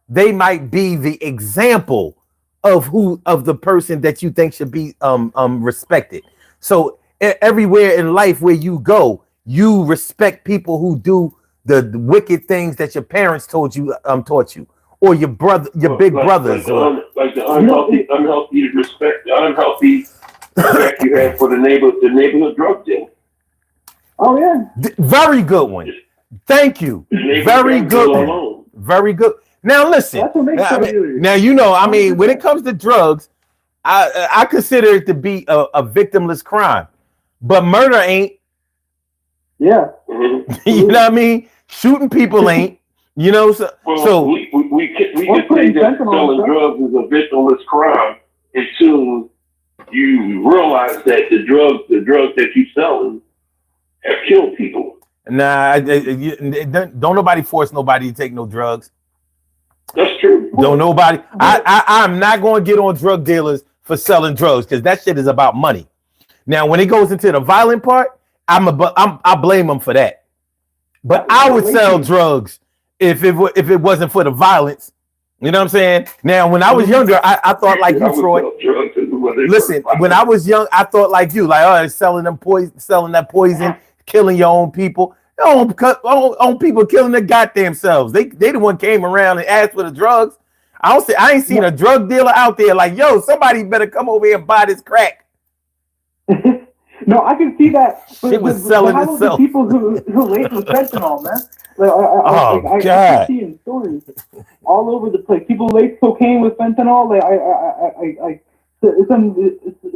they might be the example of the person that you think should be respected. So everywhere in life where you go, you respect people who do the wicked things that your parents taught you, or your big brothers, like the unhealthy respect, the unhealthy respect you have for the neighborhood drug dealer. Oh yeah, very good one. Thank you. Very good one. Very good. Now listen. Now you know. I mean, when it comes to drugs, I consider it to be a victimless crime, but murder ain't. Yeah. You know what I mean? Shooting people ain't. You know. So we can say that selling drugs is a victimless crime until you realize that the drugs that you selling have killed people. Nah, don't nobody force nobody to take no drugs. That's true. Don't nobody. I'm not going to get on drug dealers for selling drugs because that shit is about money. Now, when it goes into the violent part, I blame them for that. But I would sell drugs if it wasn't for the violence. You know what I'm saying? Now, when I was younger, I thought like you, Troy. Listen, when I was young, I thought like you, like selling that poison, killing your own people. Own people killing their goddamn selves. They the one came around and asked for the drugs. I ain't seen a drug dealer out there like, yo, somebody better come over here and buy this crack. No, I can see that. Shit was selling itself. People who lace with fentanyl, man. I keep seeing stories all over the place. People lace cocaine with fentanyl.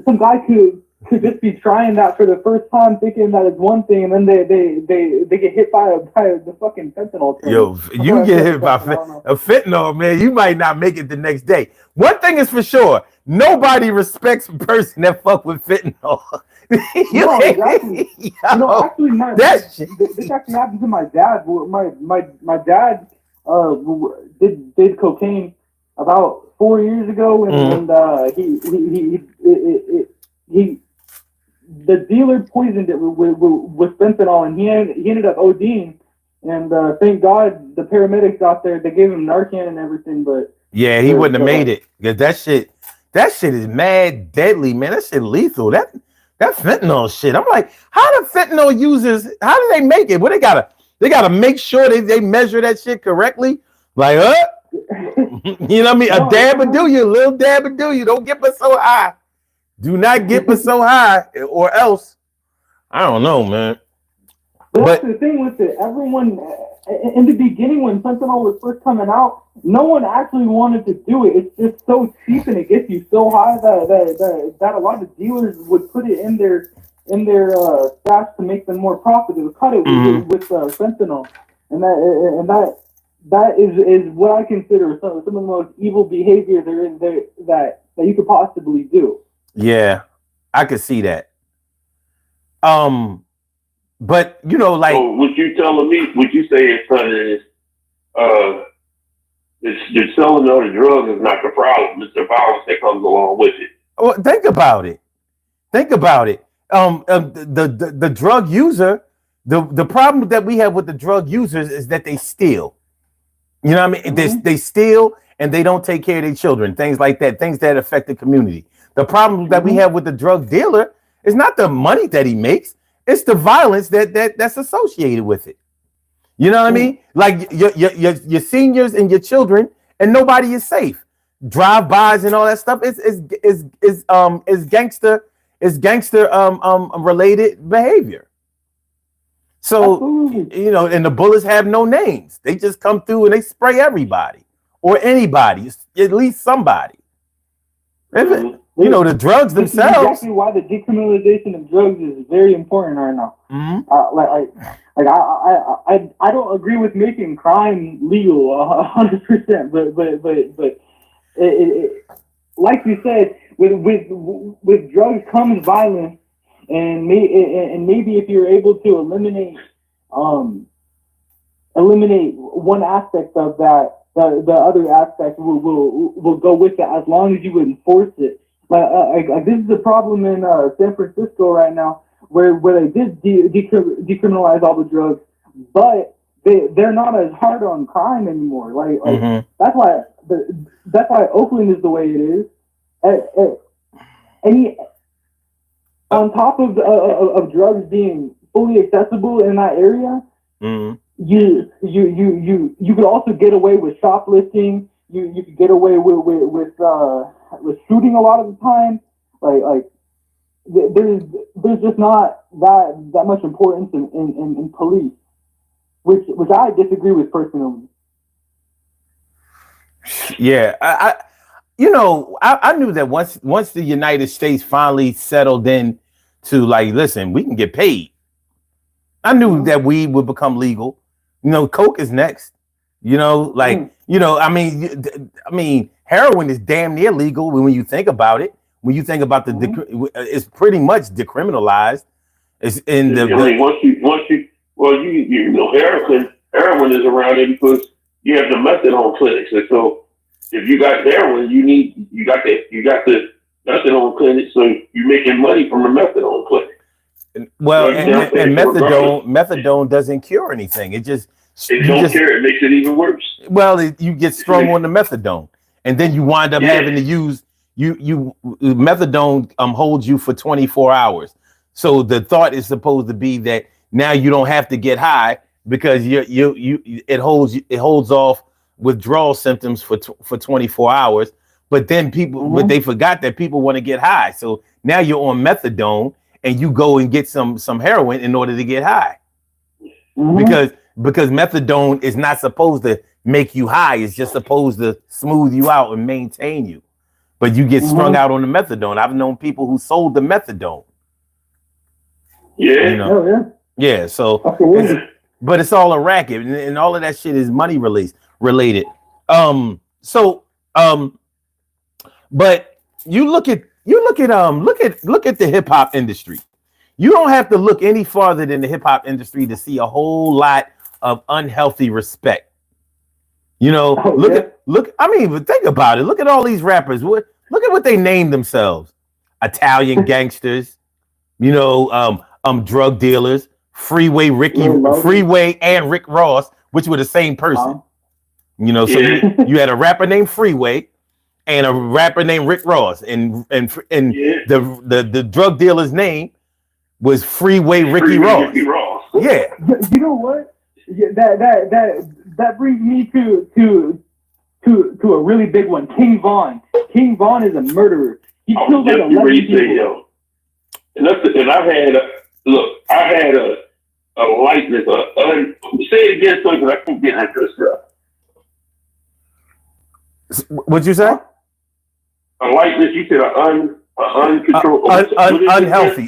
Some guy could just be trying that for the first time, thinking that it's one thing, and then they get hit by the fucking fentanyl train. Yo, you get hit by a fentanyl, man, you might not make it the next day. One thing is for sure, nobody respects a person that fuck with fentanyl. No, exactly. Actually, this actually happened to my dad. My dad did cocaine about 4 years ago, and he the dealer poisoned it with fentanyl, and he ended up ODing. And thank God the paramedics got there. They gave him Narcan and everything, but yeah, he wouldn't have made it because that shit is mad deadly, man. That shit lethal. That fentanyl shit. I'm like, how do fentanyl users? How do they make it? Well, they gotta make sure they measure that shit correctly. Like, you know what I mean? A dab will do you, a little dab will do you. Don't get me so high. Do not get me so high, or else. I don't know, man. But that's the thing with it. Everyone, in the beginning when fentanyl was first coming out, no one actually wanted to do it. It's just so cheap and it gets you so high that a lot of dealers would put it in their stash to make them more profitable. Cut it with fentanyl, and that is what I consider some of the most evil behavior there is that you could possibly do. Yeah, I could see that. But you know, like, so what you telling me? What you saying, son, is it's selling all the drugs is not the problem. It's the violence that comes along with it. Well, think about it. The drug user. The problem that we have with the drug users is that they steal. You know what I mean? They steal and they don't take care of their children. Things like that. Things that affect the community. The problem that we have with the drug dealer is not the money that he makes. It's the violence that's associated with it. You know what I mean? Like your seniors and your children, and nobody is safe. drive-bys and all that stuff is gangster related behavior. So Absolutely. you know, and the bullets have no names. They just come through and they spray everybody or anybody, at least somebody. You know, the drugs This is themselves. exactly why the decriminalization of drugs is very important right now. Mm-hmm. I don't agree with making crime legal 100%, but like you said, with drugs comes violence, and maybe if you're able to eliminate one aspect of that, the other aspect will go with it as long as you enforce it. Like this is the problem in San Francisco right now, where they did decriminalize all the drugs, but they're not as hard on crime anymore. Like that's why Oakland is the way it is. On top of drugs being fully accessible in that area, you could also get away with shoplifting. You could get away with shooting a lot of the time. Like there's just not that much importance in police, which I disagree with personally. Yeah, I knew that once the United States finally settled in to like, listen, we can get paid. I knew that weed would become legal. You know, coke is next. You know, like I mean, heroin is damn near legal when you think about it. When you think about it's pretty much decriminalized. It's in the. I mean, you know, heroin is around there because you have the methadone clinics, and so if you got heroin, you got the methadone clinic, so you're making money from the methadone clinic. Well, and methadone doesn't cure anything. It just cure. It makes it even worse. Well, you get strung on the methadone, and then you wind up having to use methadone holds you for 24 hours. So the thought is supposed to be that now you don't have to get high because it holds off withdrawal symptoms for 24 hours. But then but they forgot that people want to get high. So now you're on methadone and you go and get some heroin in order to get high. Because methadone is not supposed to make you high. It's just supposed to smooth you out and maintain you. But you get strung out on the methadone. I've known people who sold the methadone. Yeah. You know? Yeah. So, but it's all a racket, and all of that shit is money related. But you look at the hip hop industry. You don't have to look any farther than the hip hop industry to see a whole lot of unhealthy respect. You know, but think about it. Look at all these rappers. Look at what they named themselves: Italian gangsters. You know, drug dealers, Freeway and Rick Ross, which were the same person. You know, so you had a rapper named Freeway and a rapper named Rick Ross, and the drug dealer's name was Freeway Ricky Ross. Yeah. You know what? That brings me to a really big one. King Von. King Von is a murderer. He killed like 11 people. And I had a lightness. Say it again, so because I keep getting at this stuff. What'd you say? A lightness. You said uncontrolled,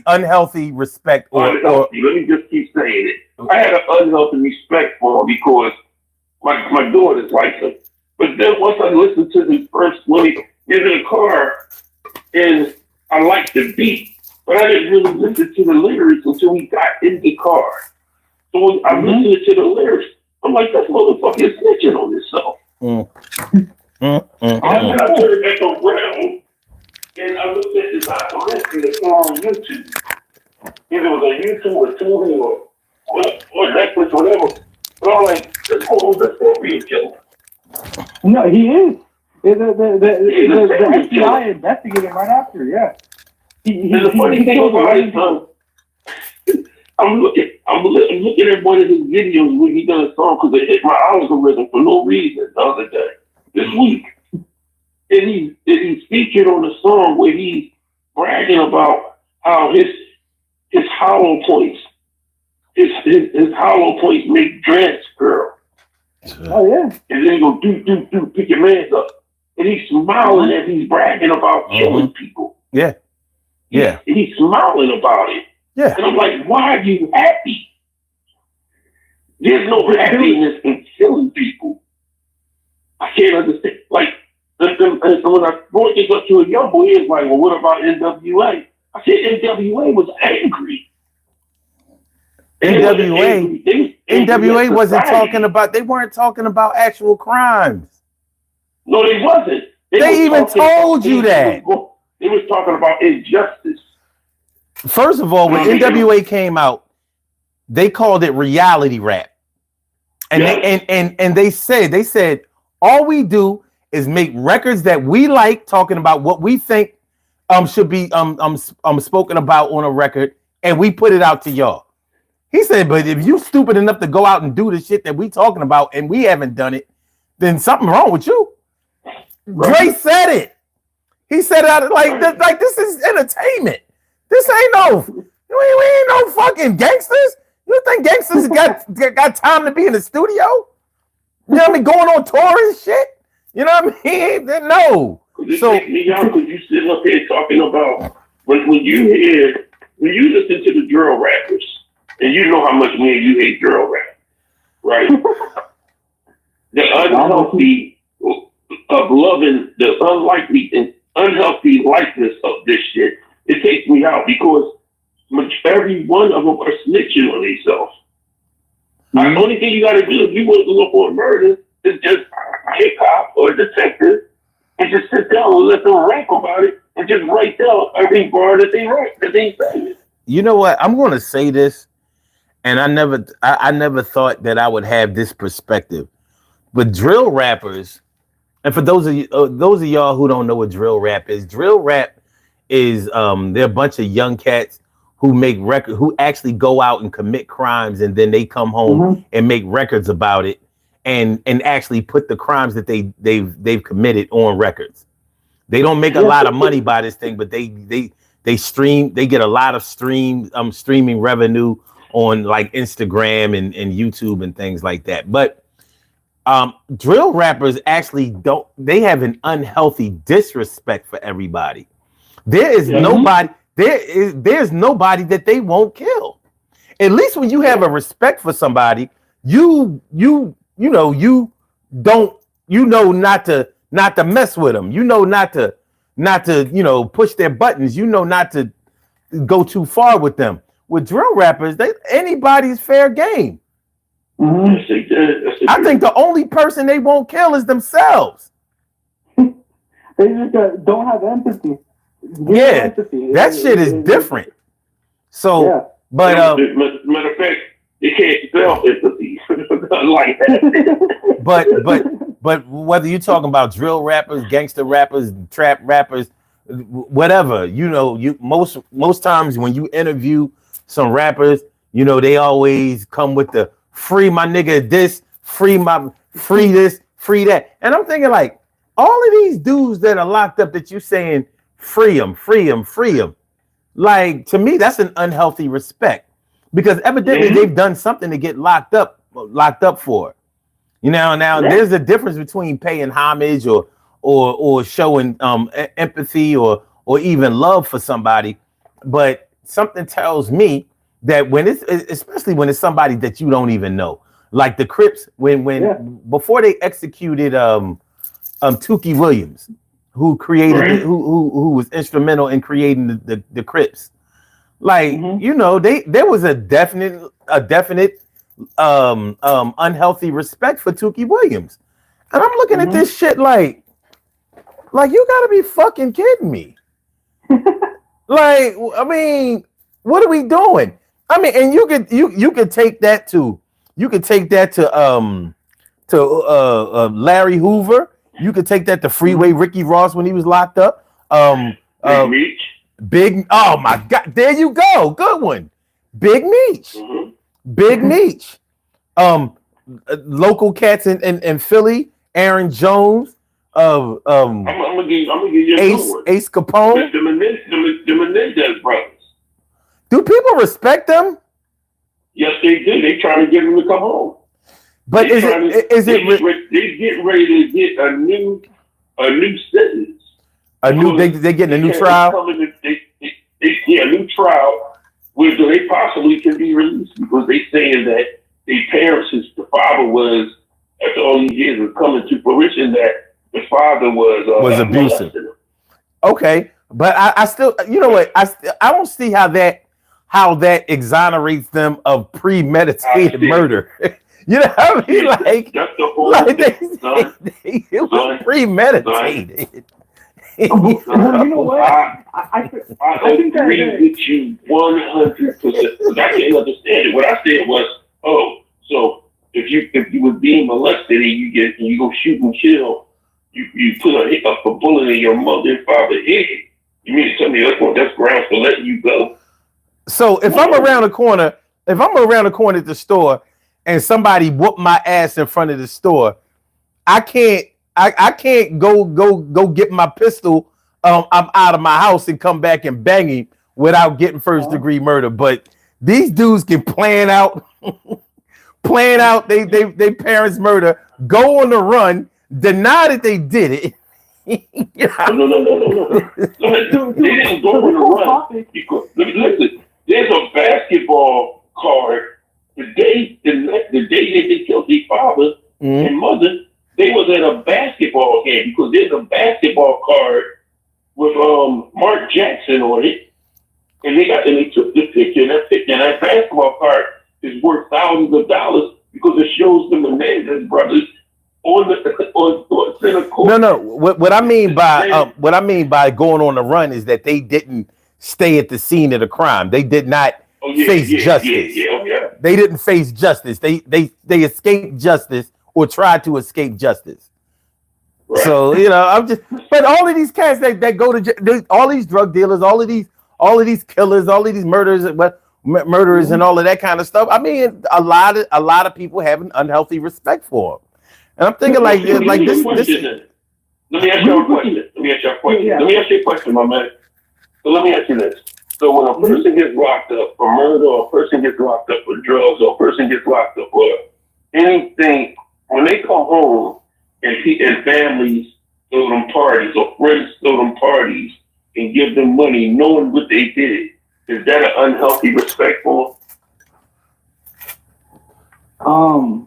unhealthy respect. Unhealthy. Let me just keep saying it. I had an unhealthy respect for him because my daughter's like him. But then once I listened to the first when he in the car, and I liked the beat, but I didn't really listen to the lyrics until we got in the car. So when I listened to the lyrics, I'm like, that motherfucker is snitching on himself. And then I turned back around and I looked at this documentary that's on YouTube. Either it was on YouTube or Tubi or Netflix or whatever. But I'm like, this whole the serial killer. No, he is. The FBI investigated right after, yeah. And the funny thing about it, I'm looking at one of his videos when he does a song because it hit my algorithm for no reason the other day, this week. he's featured on the song where he's bragging about how his hollow points, his hollow points make dreads, girl. Oh yeah. And then he go do, pick your mans up. And he's smiling as he's bragging about killing people. Yeah. Yeah. He's smiling about it. Yeah. And I'm like, why are you happy? There's no happiness in killing people. I can't understand. Like, when I brought this up to a young boy, he was like, well, what about NWA? I said NWA was angry. NWA wasn't talking about, they weren't talking about actual crimes. No, they wasn't. They even told you that. They was talking about injustice. First of all, when NWA came out, they called it reality rap. And they said, all we do is make records that we like, talking about what we think should be spoken about on a record, and we put it out to y'all. He said, but if you stupid enough to go out and do the shit that we talking about and we haven't done it, then something wrong with you. Right. Dre said it. He said it like this is entertainment. This ain't we ain't no fucking gangsters. You think gangsters got time to be in the studio? You know what I mean? Going on tour and shit. You know what I mean? No. So you sitting up here talking about when you listen to the drill rappers, and you know how much me and you hate drill rap, right? The unhealthy of loving the unlikely and unhealthy likeness of this shit, it takes me out because every one of them are snitching on themselves. The only thing you got to do if you want to look for a murder is just get a cop or a detective and just sit down and let them rap about it and just write down every bar that they write, that they say. You know what? I'm going to say this, and I never thought that I would have this perspective. But drill rappers, and for those of y'all who don't know what drill rap is they're a bunch of young cats who make records, who actually go out and commit crimes, and then they come home and make records about it, and actually put the crimes that they've committed on records. They don't make a lot of money by this thing, but they get a lot of streaming revenue on like Instagram and YouTube and things like that. But drill rappers actually they have an unhealthy disrespect for everybody. There is nobody there's nobody that they won't kill. At least when you have a respect for somebody, you know not to mess with them. You know not to push their buttons. You know not to go too far with them. With drill rappers, anybody's fair game. I think the only person they won't kill is themselves. They just don't have empathy. That shit is different. So, but matter of fact, you can't spell empathy like that. But whether you're talking about drill rappers, gangster rappers, trap rappers, whatever, most times when you interview some rappers, they always come with the free my nigga this, free this, free that. And I'm thinking like all of these dudes that are locked up that you saying free them. Like to me, that's an unhealthy respect because evidently they've done something to get locked up for. Now there's a difference between paying homage or showing empathy or even love for somebody, but something tells me that especially when it's somebody that you don't even know, like the Crips, before they executed Tukey Williams, who created who was instrumental in creating the Crips, like there was a definite unhealthy respect for Tukey Williams, and I'm looking at this shit like you gotta be fucking kidding me. Like, I mean, what are we doing? I mean, and you could take that to Larry Hoover. You could take that to Freeway Ricky Ross when he was locked up. Big, oh my God, there you go, good one. Big Meech, Big Meech. Local cats in Philly, Aaron Jones, of I'm gonna give you a good one. Ace Capone. The Menendez brothers. Do people respect them? Yes, they do. They trying to get them to come home. But They getting ready to get a new sentence. They getting a new trial. A new trial where they possibly can be released because they saying that their parents, the father was, after all these years of coming to fruition, that the father was abusive. Okay, but I still, you know what? I don't see how that exonerates them of premeditated murder. You know what I mean? Like, that's the whole it was premeditated. You know what? I think that agree with you 100%. I can't understand it. What I said was, so if you was being molested and you go shoot and kill, you put a bullet in your mother and father's head. You mean to tell me that's grounds for letting you go? So if I'm around the corner at the store and somebody whooped my ass in front of the store, I can't go get my pistol. I'm out of my house and come back and bang him without getting first degree murder. But these dudes can plan out they parents' murder, go on the run, deny that they did it. No. They didn't go on the run because listen. There's a basketball card. The day that they killed their father and mother, they was at a basketball game because there's a basketball card with Mark Jackson on it, and they took the picture. And that basketball card is worth thousands of dollars because it shows the Menendez brothers on center court. No. What I mean by going on the run is that they didn't stay at the scene of the crime. They did not face justice. They didn't face justice. They escaped justice or tried to escape justice. Right. So but all of these cats that go to all these drug dealers, all of these killers, all of these murderers and all of that kind of stuff. I mean, a lot of people have an unhealthy respect for them, and I'm thinking like this. Let me ask you a question. Let me ask you a question, my man. So let me ask you this. So when a person gets locked up for murder, or a person gets locked up for drugs, or a person gets locked up for anything, when they come home and families throw them parties or friends throw them parties and give them money knowing what they did, is that an unhealthy respect for them?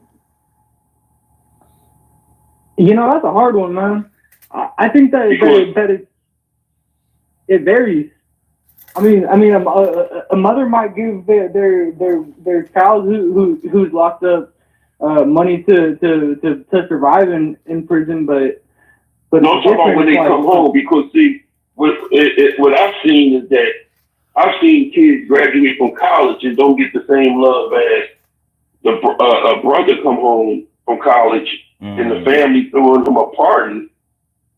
That's a hard one, man. I think that it varies. I mean, a mother might give their child who's locked up money to survive in prison, but no, I'm talking about when they come home, because see, what I've seen is that I've seen kids graduate from college and don't get the same love as a brother come home from college and the family throwing him a party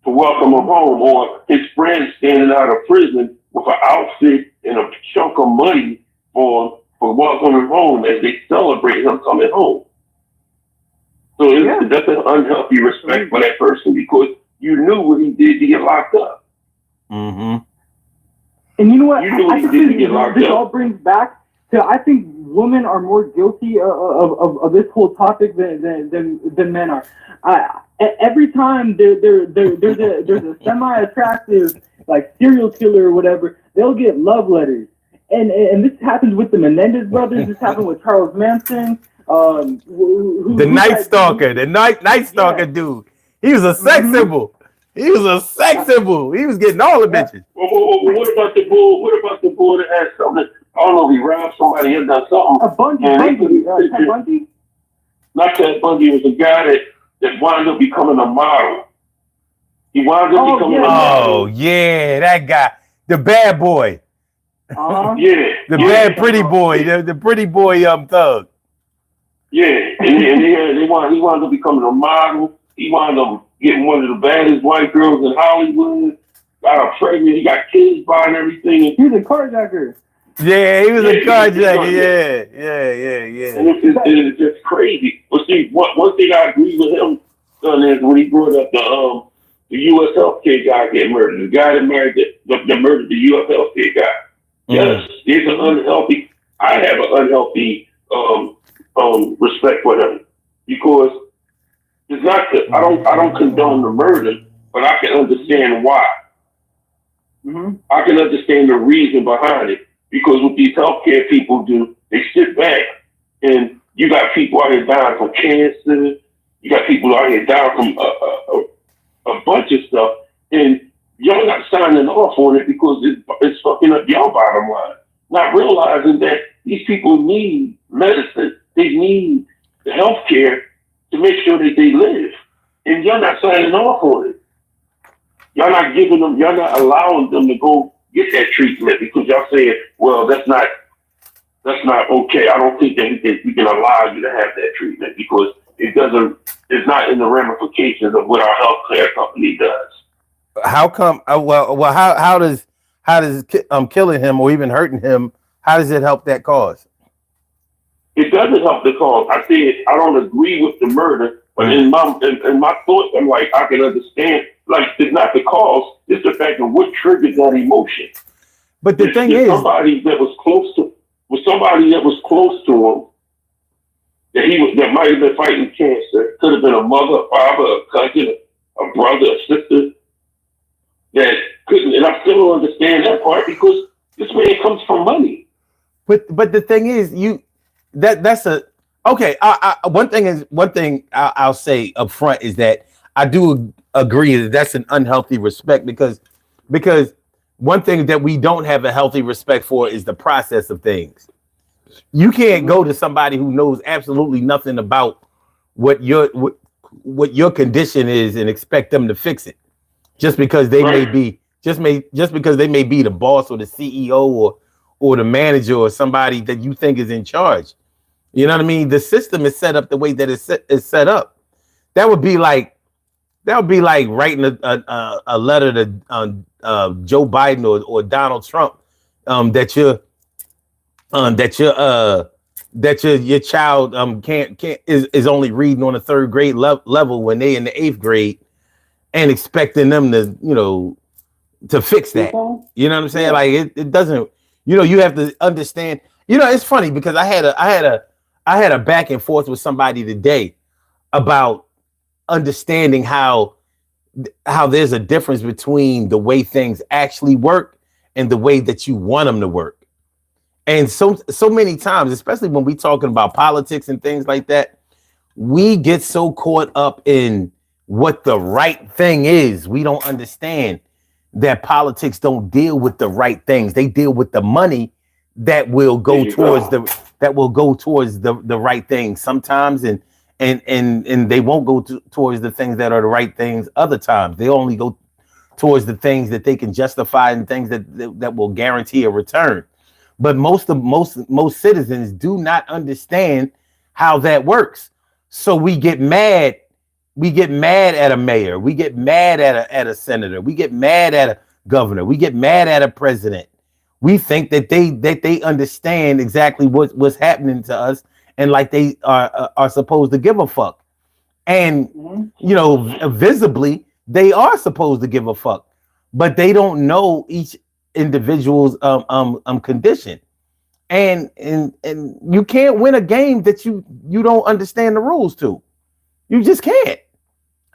to welcome him home, or his friends standing out of prison with an outfit and a chunk of money for welcoming him home as they celebrate him coming home. So that's an unhealthy respect for that person, because you knew what he did to get locked up. Mm-hmm. And you know what? I think this all brings back to, I think women are more guilty of this whole topic than men are. Every time there's a semi-attractive like serial killer or whatever, they'll get love letters, and this happens with the Menendez brothers. This happened with Charles Manson. The Night Stalker dude. He was a sex symbol. He was a sex symbol. He was getting all the bitches. What about the bull? What about the bull that had something? I don't know if he robbed somebody or done something. Ted Bundy? Not Ted Bundy. It was a guy that wound up becoming a model. He wound up becoming a model. Oh, yeah, that guy. The bad boy. Yeah. The bad pretty boy. The pretty boy thug. Yeah. And he wound up becoming a model. He wound up getting one of the baddest white girls in Hollywood. Got her pregnant. He got kids by and everything. He was a carjacker. Yeah, he was a carjacker. Yeah. And it's just crazy. But see, one thing I agree with him on is when he brought up the U.S. healthcare guy get murdered. The guy that murdered the U.S. healthcare guy. Yes, there's an unhealthy. I have an unhealthy respect for him because it's not that I don't condone the murder, but I can understand why. Mm-hmm. I can understand the reason behind it because what these healthcare people do, they sit back and you got people out here dying from cancer. You got people out here dying from a bunch of stuff, and y'all not signing off on it because it's fucking up y'all bottom line. Not realizing that these people need medicine, they need the health care to make sure that they live, and y'all not signing off on it. Y'all not giving them, y'all not allowing them to go get that treatment because y'all saying, well, that's not okay. I don't think that we can allow you to have that treatment because it's not in the ramifications of what our healthcare company does. How come? How does killing him or even hurting him? How does it help that cause? It doesn't help the cause. I said I don't agree with the murder, but in my thoughts, I'm like I can understand. Like it's not the cause; it's the fact of what triggered that emotion. But the thing is, somebody that was close to him. That might have been fighting cancer. Could have been a mother, a father, a cousin, a brother, a sister. That couldn't, and I still don't understand that part because this man comes from money. But the thing is, that's a okay. One thing I'll say up front is that I do agree that that's an unhealthy respect because one thing that we don't have a healthy respect for is the process of things. You can't go to somebody who knows absolutely nothing about what your condition is and expect them to fix it just because they may be because they may be the boss or the CEO or the manager or somebody that you think is in charge. You know what I mean? The system is set up the way that it's set up. That would be like writing a letter to Joe Biden or Donald Trump that your child can't is only reading on the third grade level when they in the 8th grade and expecting them to fix that. You know what I'm saying? Like it doesn't. You have to understand. It's funny because I had a back and forth with somebody today about understanding how there's a difference between the way things actually work and the way that you want them to work. And so many times, especially when we're talking about politics and things like that, we get so caught up in what the right thing is. We don't understand that politics don't deal with the right things. They deal with the money that will go towards the right things sometimes, and they won't go towards the things that are the right things other times. They only go towards the things that they can justify and things that will guarantee a return. But most citizens do not understand how that works. So we get mad. We get mad at a mayor. We get mad at a senator. We get mad at a governor. We get mad at a president. We think that they understand exactly what's happening to us, and like they are supposed to give a fuck. And visibly they are supposed to give a fuck, but they don't know each individual's condition. And you can't win a game that you don't understand the rules to. You just can't.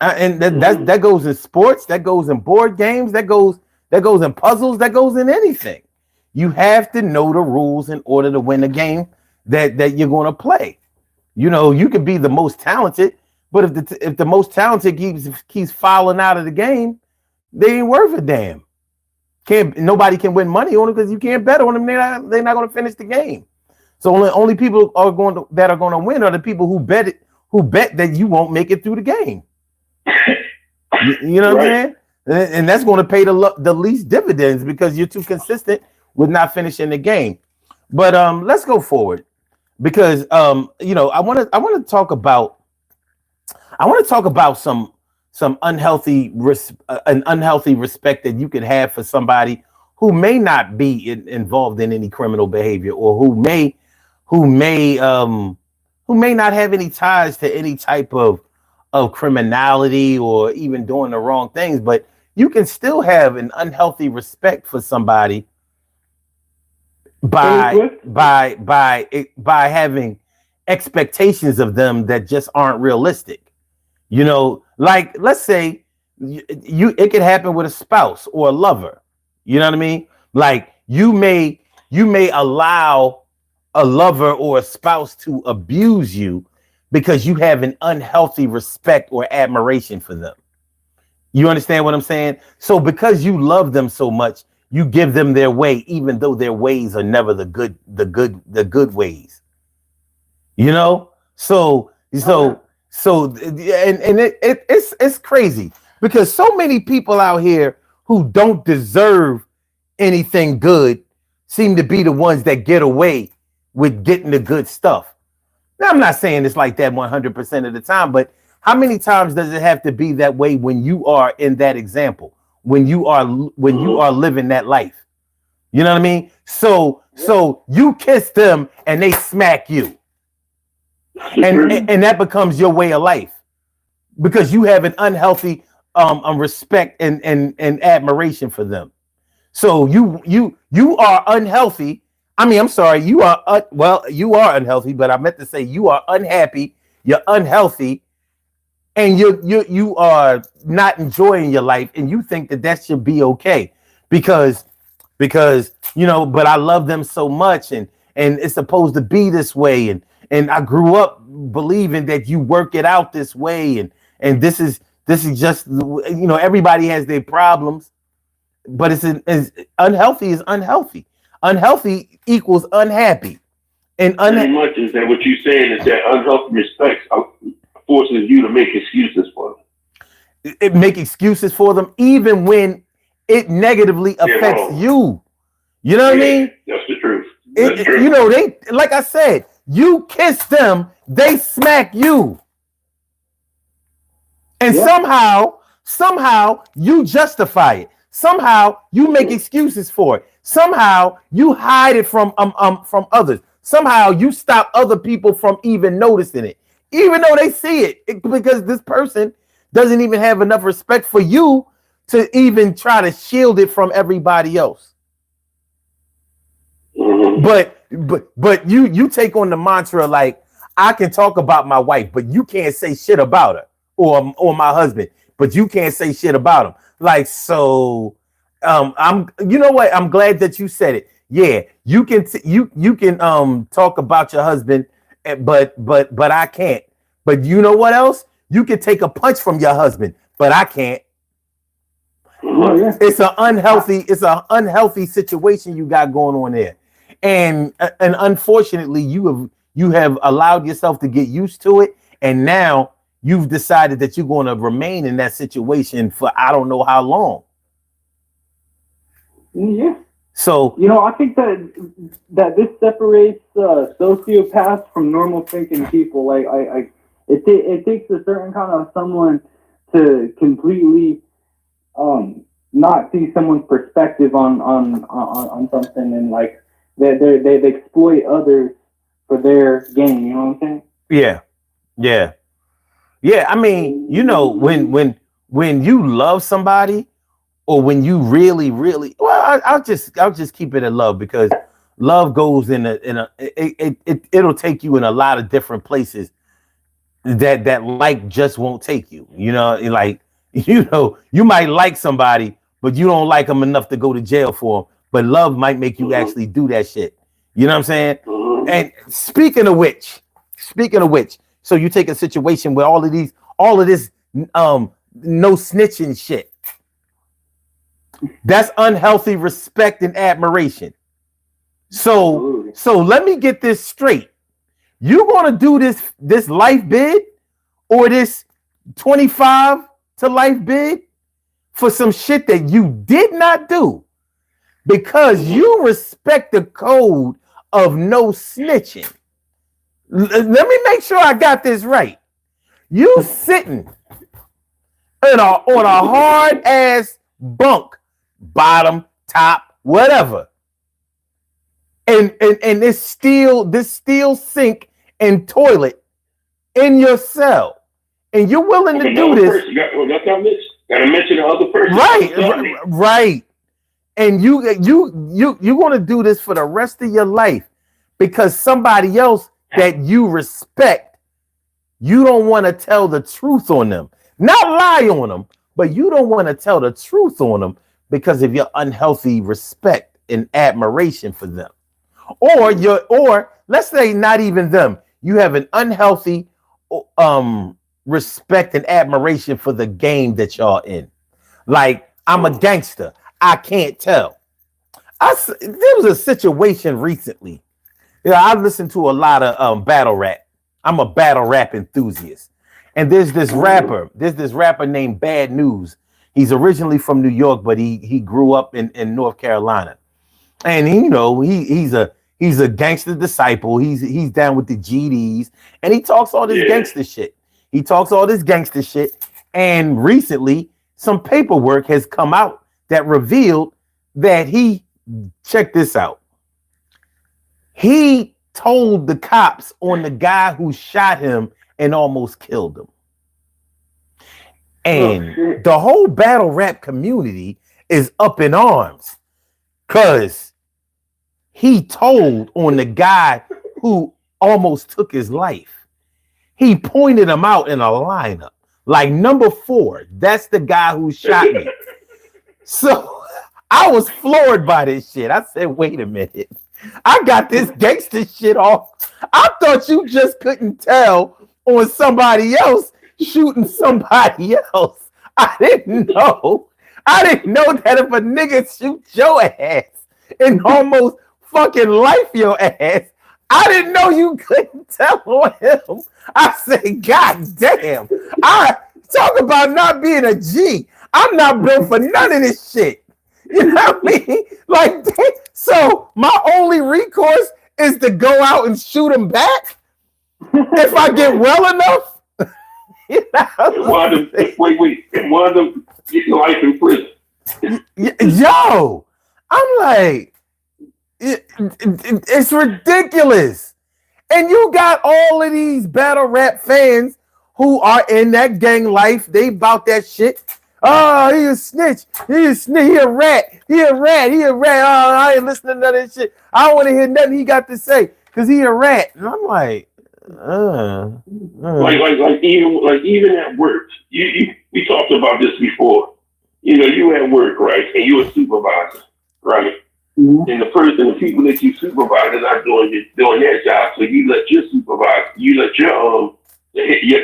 And that goes in sports, that goes in board games, that goes in puzzles, that goes in anything. You have to know the rules in order to win a game that you're going to play. You could be the most talented, but if the most talented keeps fouling out of the game, they ain't worth a damn. Nobody can win money on them because you can't bet on them. They're not going to finish the game. So only people that are going to win are the people who bet that you won't make it through the game. You know what I'm saying? And that's going to pay the least dividends because you're too consistent with not finishing the game. But let's go forward because I want to talk about some unhealthy respect that you could have for somebody who may not be involved in any criminal behavior or who may not have any ties to any type of of criminality or even doing the wrong things, but you can still have an unhealthy respect for somebody by having expectations of them that just aren't realistic. You know, like let's say you it could happen with a spouse or a lover. You know what I mean? Like you may allow a lover or a spouse to abuse you because you have an unhealthy respect or admiration for them. You understand what I'm saying? So because you love them so much, you give them their way, even though their ways are never the good ways. You know? It's crazy because so many people out here who don't deserve anything good seem to be the ones that get away with getting the good stuff. Now, I'm not saying it's like that 100% of the time, but how many times does it have to be that way when you are in that example, when you are living that life? You know what I mean? So you kiss them and they smack you, and that becomes your way of life because you have an unhealthy respect and admiration for them. So you are unhealthy. I mean, I'm sorry, you are unhealthy, but I meant to say you are unhappy, you're unhealthy, and you are not enjoying your life, and you think that should be okay because but I love them so much, and it's supposed to be this way, and I grew up believing that you work it out this way, and this is just everybody has their problems, but it's unhealthy is unhealthy. Unhealthy equals unhappy, and pretty much is that what you're saying is that unhealthy respect forces you to make excuses for them. It make excuses for them even when it negatively affects you. You know what I mean? That's the truth. They, like I said, you kiss them, they smack you, and somehow you justify it. Somehow you make excuses for it. Somehow you hide it from others. Somehow you stop other people from even noticing it, even though they see it, because this person doesn't even have enough respect for you to even try to shield it from everybody else. Mm-hmm. But you take on the mantra like, I can talk about my wife, but you can't say shit about her, or my husband, but you can't say shit about him. Like, so you know what? I'm glad that you said it. Yeah, you can talk about your husband, but I can't. But you know what else? You can take a punch from your husband, but I can't. Oh, yeah. It's an unhealthy situation you got going on there, and unfortunately you have allowed yourself to get used to it, and now you've decided that you're going to remain in that situation for I don't know how long. Yeah. So I think that this separates sociopaths from normal thinking people. Like it takes a certain kind of someone to completely not see someone's perspective on something, and like they exploit others for their gain. You know what I'm saying? Yeah. I mean, when you love somebody, or when you really, really, well, I'll just keep it in love, because love goes it'll take you in a lot of different places that like just won't take you. Like, you might like somebody, but you don't like them enough to go to jail for them. But love might make you actually do that shit. You know what I'm saying? And speaking of which, so you take a situation where all of this no snitching shit. That's unhealthy respect and admiration. So let me get this straight. You gonna do this life bid, or this 25 to life bid for some shit that you did not do, because you respect the code of no snitching. Let me make sure I got this right. You sitting on a hard ass bunk, bottom, top, whatever, and this steel sink and toilet in your cell, and you're willing to do this, gotta mention the other person. Right. And you're going to do this for the rest of your life because somebody else that you respect, you don't want to tell the truth on them, not lie on them, but you don't want to tell the truth on them because of your unhealthy respect and admiration for them, or let's say not even them. You have an unhealthy respect and admiration for the game that y'all in. Like, I'm a gangster. I can't tell. There was a situation recently. I listened to a lot of battle rap. I'm a battle rap enthusiast. And there's this rapper named Bad News. He's originally from New York, but he grew up in North Carolina. And he's a gangster disciple. He's down with the GDs, and he talks all this gangster shit. And recently, some paperwork has come out that revealed that check this out. He told the cops on the guy who shot him and almost killed him. And the whole battle rap community is up in arms because he told on the guy who almost took his life. He pointed him out in a lineup. Like, number 4, that's the guy who shot me. So I was floored by this shit. I said, wait a minute. I got this gangster shit off. I thought you just couldn't tell on somebody else shooting somebody else. I didn't know that if a nigga shoot your ass and almost fucking life your ass, I didn't know you couldn't tell on him. I said, God damn. I talk about not being a G. I'm not built for none of this shit. You know what I mean? Like, so my only recourse is to go out and shoot him back if I get well enough. You know? One of them get life in prison. Yo, I'm like, it's ridiculous. And you got all of these battle rap fans who are in that gang life. They about that shit. Oh, he a snitch. He a rat. He a rat. Oh, I ain't listening to none of that shit. I don't want to hear nothing he got to say because he a rat. And I'm like, Like even at work, we talked about this before. You at work, right? And you're a supervisor, right? Mm-hmm. And the people that you supervise are not doing their job. So you let your supervisor, your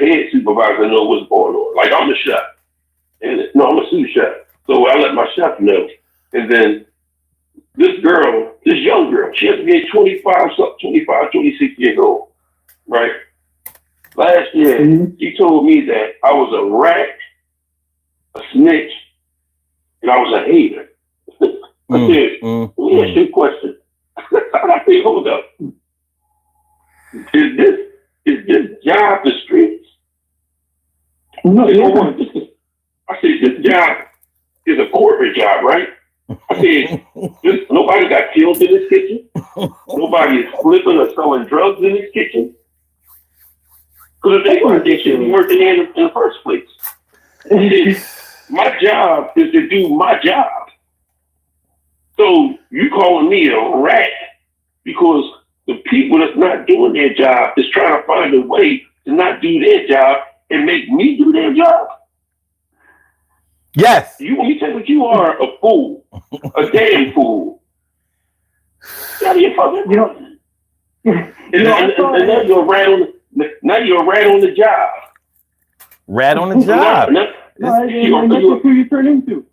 head supervisor know what's going on. Like, I'm the chef. I'm a sous chef. So I let my chef know. And then this young girl, she has to be 26 years old, right? Last year, she told me that I was a rat, a snitch, and I was a hater. I said, let me ask you a question. I said, hold up. Is this job the streets? No, I said, this job is a corporate job, right? I said, nobody got killed in this kitchen. Nobody is flipping or selling drugs in this kitchen. Because if they were, they shouldn't be working in the first place. My job is to do my job. So you calling me a rat because the people that's not doing their job is trying to find a way to not do their job and make me do their job? Yes. You want me to tell you are a fool, a damn fool. Now you're fucking. And now you're a rat on. Now you're a rat on the job. Rat on the job. That's who you turn into.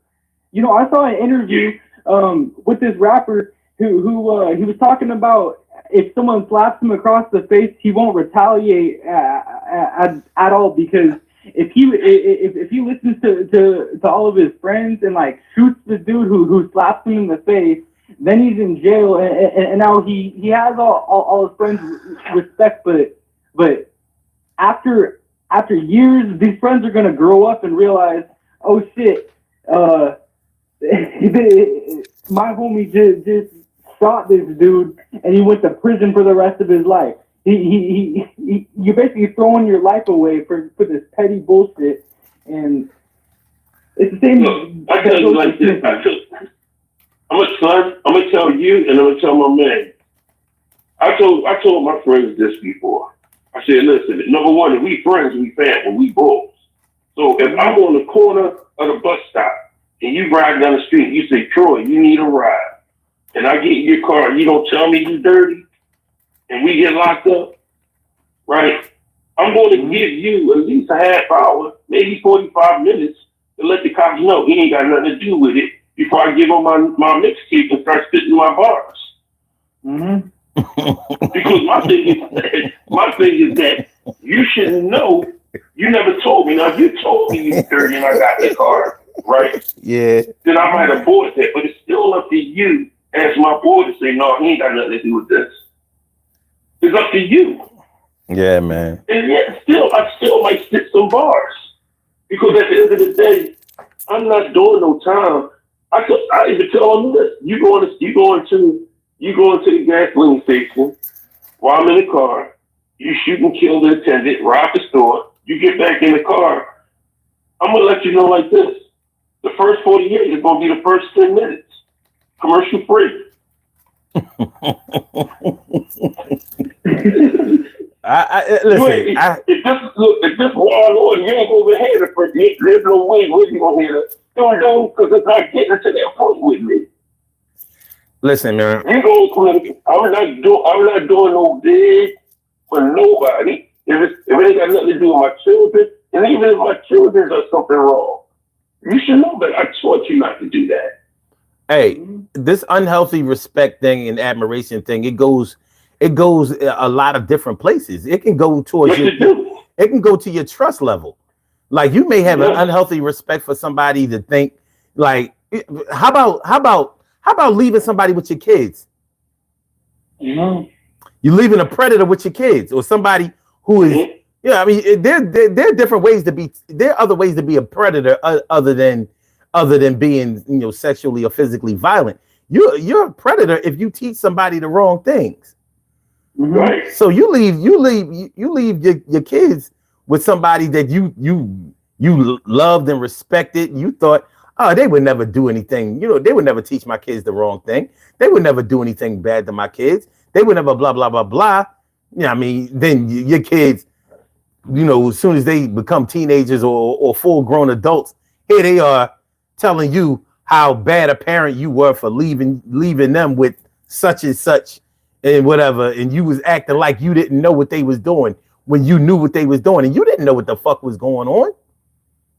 I saw an interview with this rapper who he was talking about if someone slaps him across the face, he won't retaliate at all because if he listens to all of his friends and like shoots the dude who slaps him in the face, then he's in jail and now he has all his friends respect, but after years, these friends are gonna grow up and realize, oh shit, my homie just shot this dude and he went to prison for the rest of his life. you're basically throwing your life away for this petty bullshit, and it's the same. Look, I tell you like this. I'm gonna tell you, and I'm gonna tell my man. I told my friends this before. I said, listen, number one, if we friends, we family, we bulls. So if I'm on the corner of the bus stop and you ride down the street, you say, Troy, you need a ride, and I get in your car, and you don't tell me you dirty, and we get locked up, right? I'm going to give you at least a half hour, maybe 45 minutes, to let the cops know he ain't got nothing to do with it before I give him my mixtape and start spitting my bars. Mm-hmm. Because my thing is that you should know. You never told me. Now, if you told me you were dirty and I got the car, right? Yeah. Then I might have bought that. But it's still up to you as my boy to say, no, he ain't got nothing to do with this. It's up to you. Yeah, man. And yet, I still might spit some bars. Because at the end of the day, I'm not doing no time. I even tell them this. You going to the gasoline station while I'm in the car. You shoot and kill the attendant, rob the store. You get back in the car. I'm going to let you know like this. The first 48 is going to be the first 10 minutes. Commercial free. Listen. If this war you ain't going to hear it first. There's no way you're going to hear it. Don't, because it's not getting to that point with me. Listen, man. I'm not doing no big for nobody. If it ain't got nothing to do with my children, and even if my children does something wrong, you should know that I taught you not to do that. Hey, this unhealthy respect thing and admiration thing, it goes a lot of different places. It can go towards it can go to your trust level. Like you may have an unhealthy respect for somebody to think like, how about leaving somebody with your kids? Mm-hmm. You're leaving a predator with your kids, or somebody who is, I mean, there are different ways to be. There are other ways to be a predator other than being, sexually or physically violent. You're a predator if you teach somebody the wrong things. Right. So you leave your kids with somebody that you loved and respected. You thought, oh, they would never do anything. They would never teach my kids the wrong thing. They would never do anything bad to my kids. They would never blah, blah, blah, blah. I mean, then your kids, as soon as they become teenagers or full grown adults, here they are telling you how bad a parent you were for leaving them with such and such and whatever. And you was acting like you didn't know what they was doing when you knew what they was doing, and you didn't know what the fuck was going on.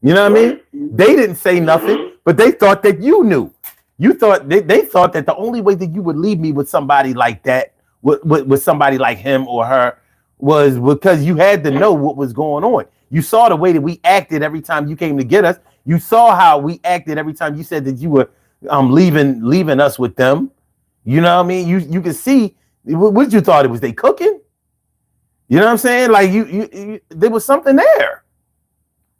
You know what I mean? They didn't say nothing, but they thought that you knew. You thought they thought that the only way that you would leave me with somebody like that, with somebody like him or her, was because you had to know what was going on. You saw the way that we acted every time you came to get us. You saw how we acted every time you said that you were leaving us with them. You know what I mean? You could see what you thought it was. They cooking. You know what I'm saying? Like you there was something there.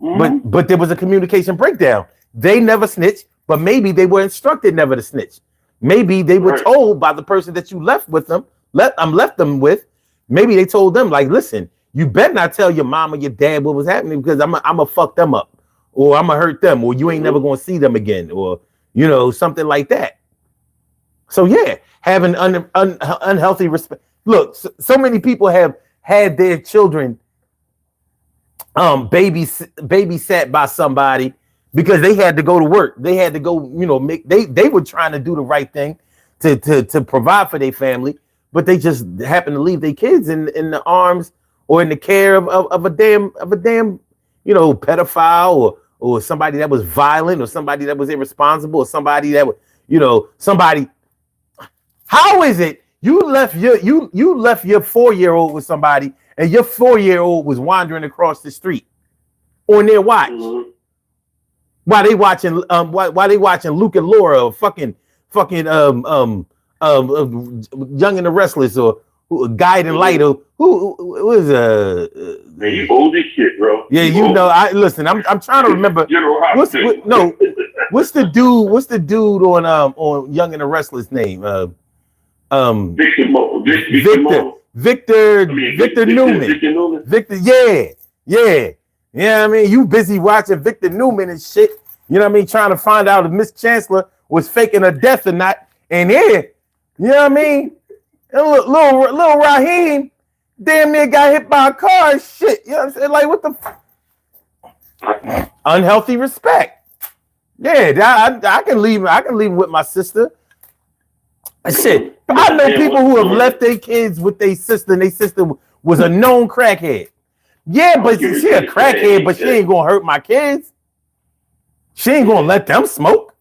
Mm-hmm. But there was a communication breakdown. They never snitched, but maybe they were instructed never to snitch. Maybe they were told by the person that you left with them, left them with. Maybe they told them, like, listen, you better not tell your mom or your dad what was happening, because I'm gonna fuck them up, or I'm gonna hurt them, or you ain't never gonna see them again, or something like that. So yeah, having unhealthy respect. Look, so many people have had their children babysat by somebody because they had to go to work. They had to go, they were trying to do the right thing to provide for their family, but they just happened to leave their kids in the arms or in the care of a damn pedophile or somebody that was violent, or somebody that was irresponsible, or somebody that was, somebody. How is it you left your 4-year-old with somebody, and your 4-year-old was wandering across the street on their watch while they watching Luke and Laura, or fucking Young and the Restless, or Guiding Light, or who was man, you old as shit, bro. Yeah, I'm trying to remember. What's the dude on Young and the Restless name? Victor. Victor Newman. Victor Newman. Victor, yeah. You know what I mean? You busy watching Victor Newman and shit. You know what I mean? Trying to find out if Miss Chancellor was faking her death or not. And here, you know what I mean? And little Raheem damn near got hit by a car and shit. You know what I'm saying? Like, what the unhealthy respect. Yeah, I can leave with my sister. Shit. I know people who have left their kids with their sister, and their sister was a known crackhead. Yeah, but she a crackhead, but she ain't gonna hurt my kids. She ain't gonna let them smoke.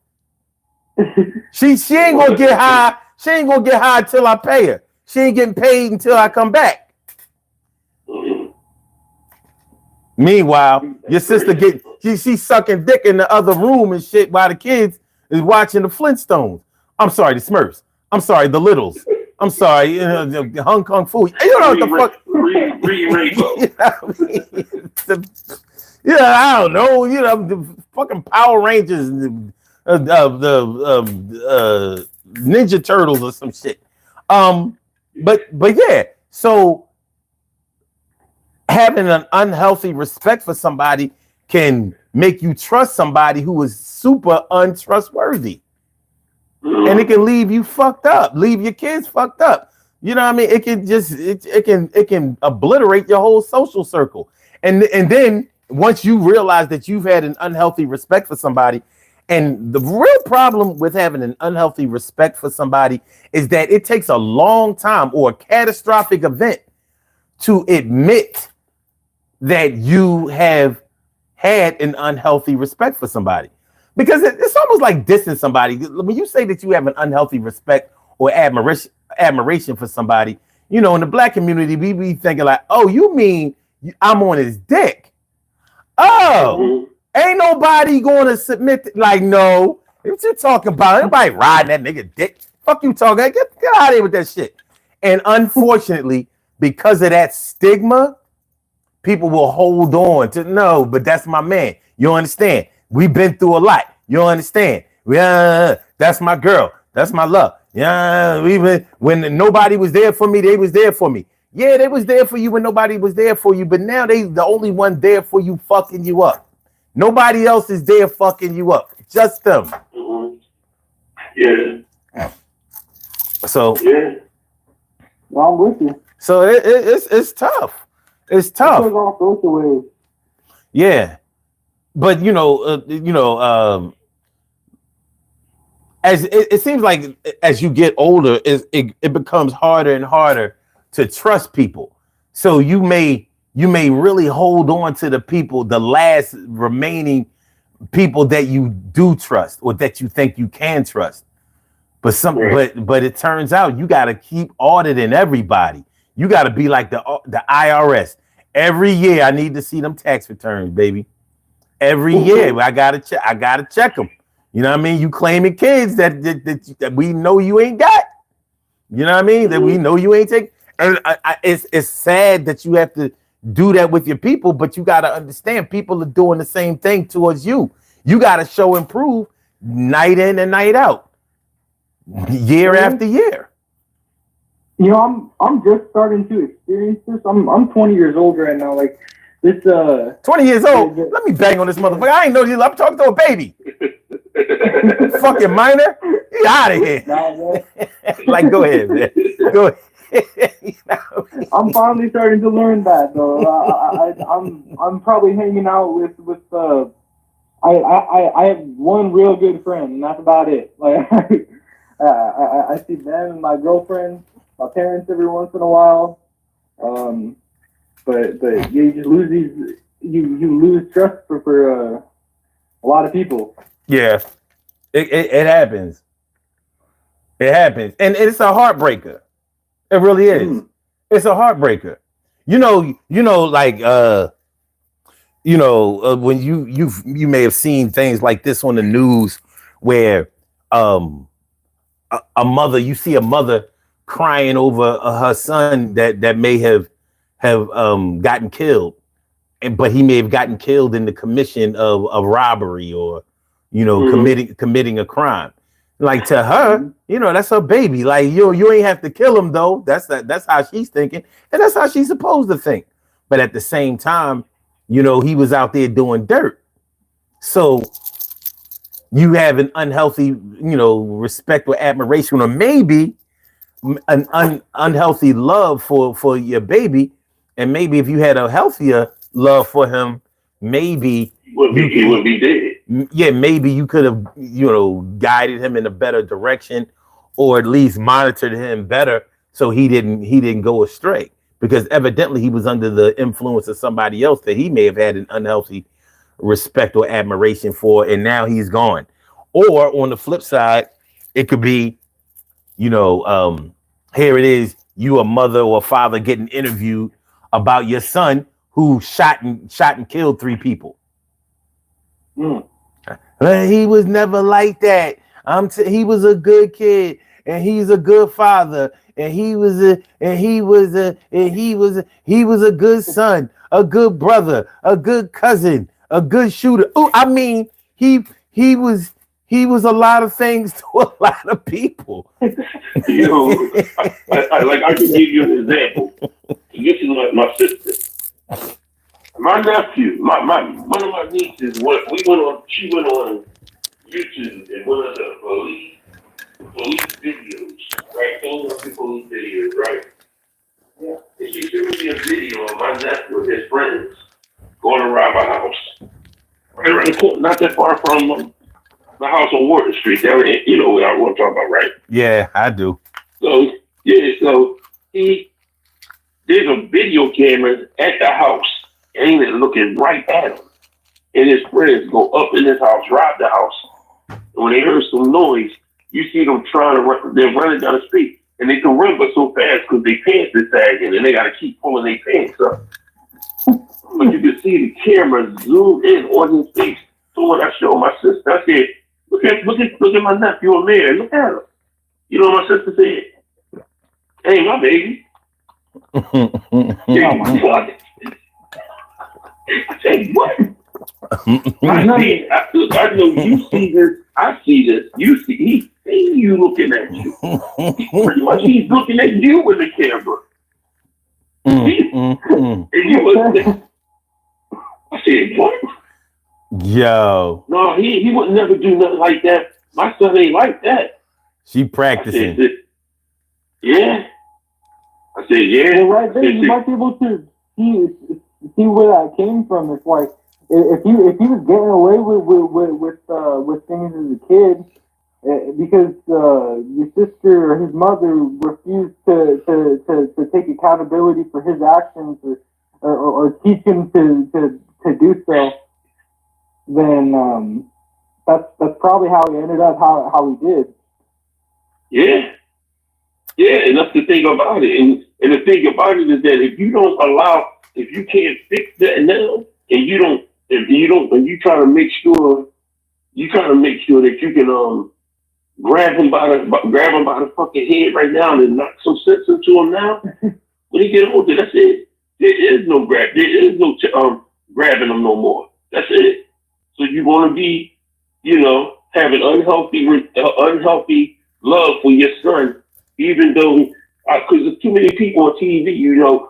She ain't gonna get high. She ain't gonna get high until I pay her. She ain't getting paid until I come back. Meanwhile, your sister she's sucking dick in the other room and shit while the kids is watching the Flintstones. I'm sorry, the Smurfs. I'm sorry, the Littles. I'm sorry, the Hong Kong food. You know what the fuck? I don't know. You know, the fucking Power Rangers, the Ninja Turtles or some shit. But yeah, so having an unhealthy respect for somebody can make you trust somebody who is super untrustworthy. And it can leave you fucked up, leave your kids fucked up. You know what I mean? It can just it can obliterate your whole social circle. And then once you realize that you've had an unhealthy respect for somebody, and the real problem with having an unhealthy respect for somebody is that it takes a long time or a catastrophic event to admit that you have had an unhealthy respect for somebody. Because it's almost like dissing somebody. When you say that you have an unhealthy respect or admiration for somebody, you know, in the black community, we be thinking like, oh, you mean I'm on his dick? Oh, ain't nobody going to submit. Like, no, what you talking about? Anybody riding that nigga dick? Fuck you talking. Get out of here with that shit. And unfortunately, because of that stigma, people will hold on to, no, but that's my man. You understand? We've been through a lot. You understand? Yeah, that's my girl. That's my love. Yeah, when nobody was there for me, they was there for me. Yeah, they was there for you when nobody was there for you, but now they the only one there for you, fucking you up. Nobody else is there fucking you up. Just them. Yeah. So yeah. Well, I'm with you. So it's tough. It's tough. Yeah. But as it seems like as you get older, it becomes harder and harder to trust people. So you may really hold on to the people, the last remaining people that you do trust or that you think you can trust. But it turns out you got to keep auditing everybody. You got to be like the IRS. Every year I need to see them tax returns, baby. Every year I gotta check them. You know what I mean? You claiming kids that we know you ain't got. You know what I mean? That we know you ain't taking. And it's sad that you have to do that with your people, but you got to understand people are doing the same thing towards you. You got to show and prove night in and night out, year after year. You know, I'm just starting to experience this. I'm 20 years old right now. Like this 20 years old. Let me bang on this motherfucker. I ain't know you. I'm talking to a baby. Fucking minor. Get out of here. Nah, like, go ahead, man. Go ahead. I'm finally starting to learn that though. I'm probably hanging out with I have one real good friend, and that's about it. Like I see them and my girlfriend, my parents every once in a while. But you just lose you lose trust for a lot of people. Yeah, it happens. It happens, and it's a heartbreaker. It really is. It's a heartbreaker. Like when you may have seen things like this on the news where a mother, you see a mother crying over her son that may have gotten killed, but he may have gotten killed in the commission of robbery or committing a crime. Like to her, you know, that's her baby. Like you ain't have to kill him though. That's how she's thinking, and that's how she's supposed to think. But at the same time, you know, he was out there doing dirt. So you have an unhealthy, you know, respect or admiration, or maybe an unhealthy love for your baby. And maybe if you had a healthier love for him, maybe he would be dead. Yeah, maybe you could have, you know, guided him in a better direction, or at least monitored him better so he didn't go astray. Because evidently he was under the influence of somebody else that he may have had an unhealthy respect or admiration for, and now he's gone. Or on the flip side, it could be, you know, here it is, you a mother or father getting interviewed about your son who shot and killed 3 people. He was never like that. He was a good kid, and he's a good father, and he was a good son, a good brother, a good cousin, a good shooter. Oh, I mean, he was a lot of things to a lot of people. You know, I can give you an example. This is my sister. My nephew, one of my nieces, she went on YouTube and one of the police videos, right? Police videos, right? Yeah. And she showed me a video of my nephew and his friends going to rob a house. Right around the corner, not that far from the house on Wharton Street. There, you know what I want to talk about, right? Yeah, I do. So there's a video camera at the house, aiming looking right at him. And his friends go up in his house, rob the house. And when they heard some noise, you see them they're running down the street. And they can run but so fast because their pants is sagging and they got to keep pulling their pants up. But you can see the camera zoom in on his face. So when I showed my sister, I said, look at my nephew over there. Look at him. You know what my sister said? Hey, my baby. Oh my God. I said, what? I know you see this. I see this. You see, he's seeing you looking at you. Pretty much he's looking at you with the camera. And you was I said, what? Yo. No, he would never do nothing like that. My son ain't like that. She practicing. Yeah. I said, yeah. Well, right there, you might be able to see where that came from. It's like if he was getting away with things as a kid, because your sister or his mother refused to take accountability for his actions or teach him to do so, then that's probably how he ended up how he did. Yeah. Yeah, and that's the thing about it. And the thing about it is that if you can't fix that now, and you try to make sure that you can grab him by the fucking head right now and knock some sense into him now. When he get older, that's it. There is no grabbing him no more. That's it. So you want to be, have an unhealthy love for your son, even though, because there's too many people on TV.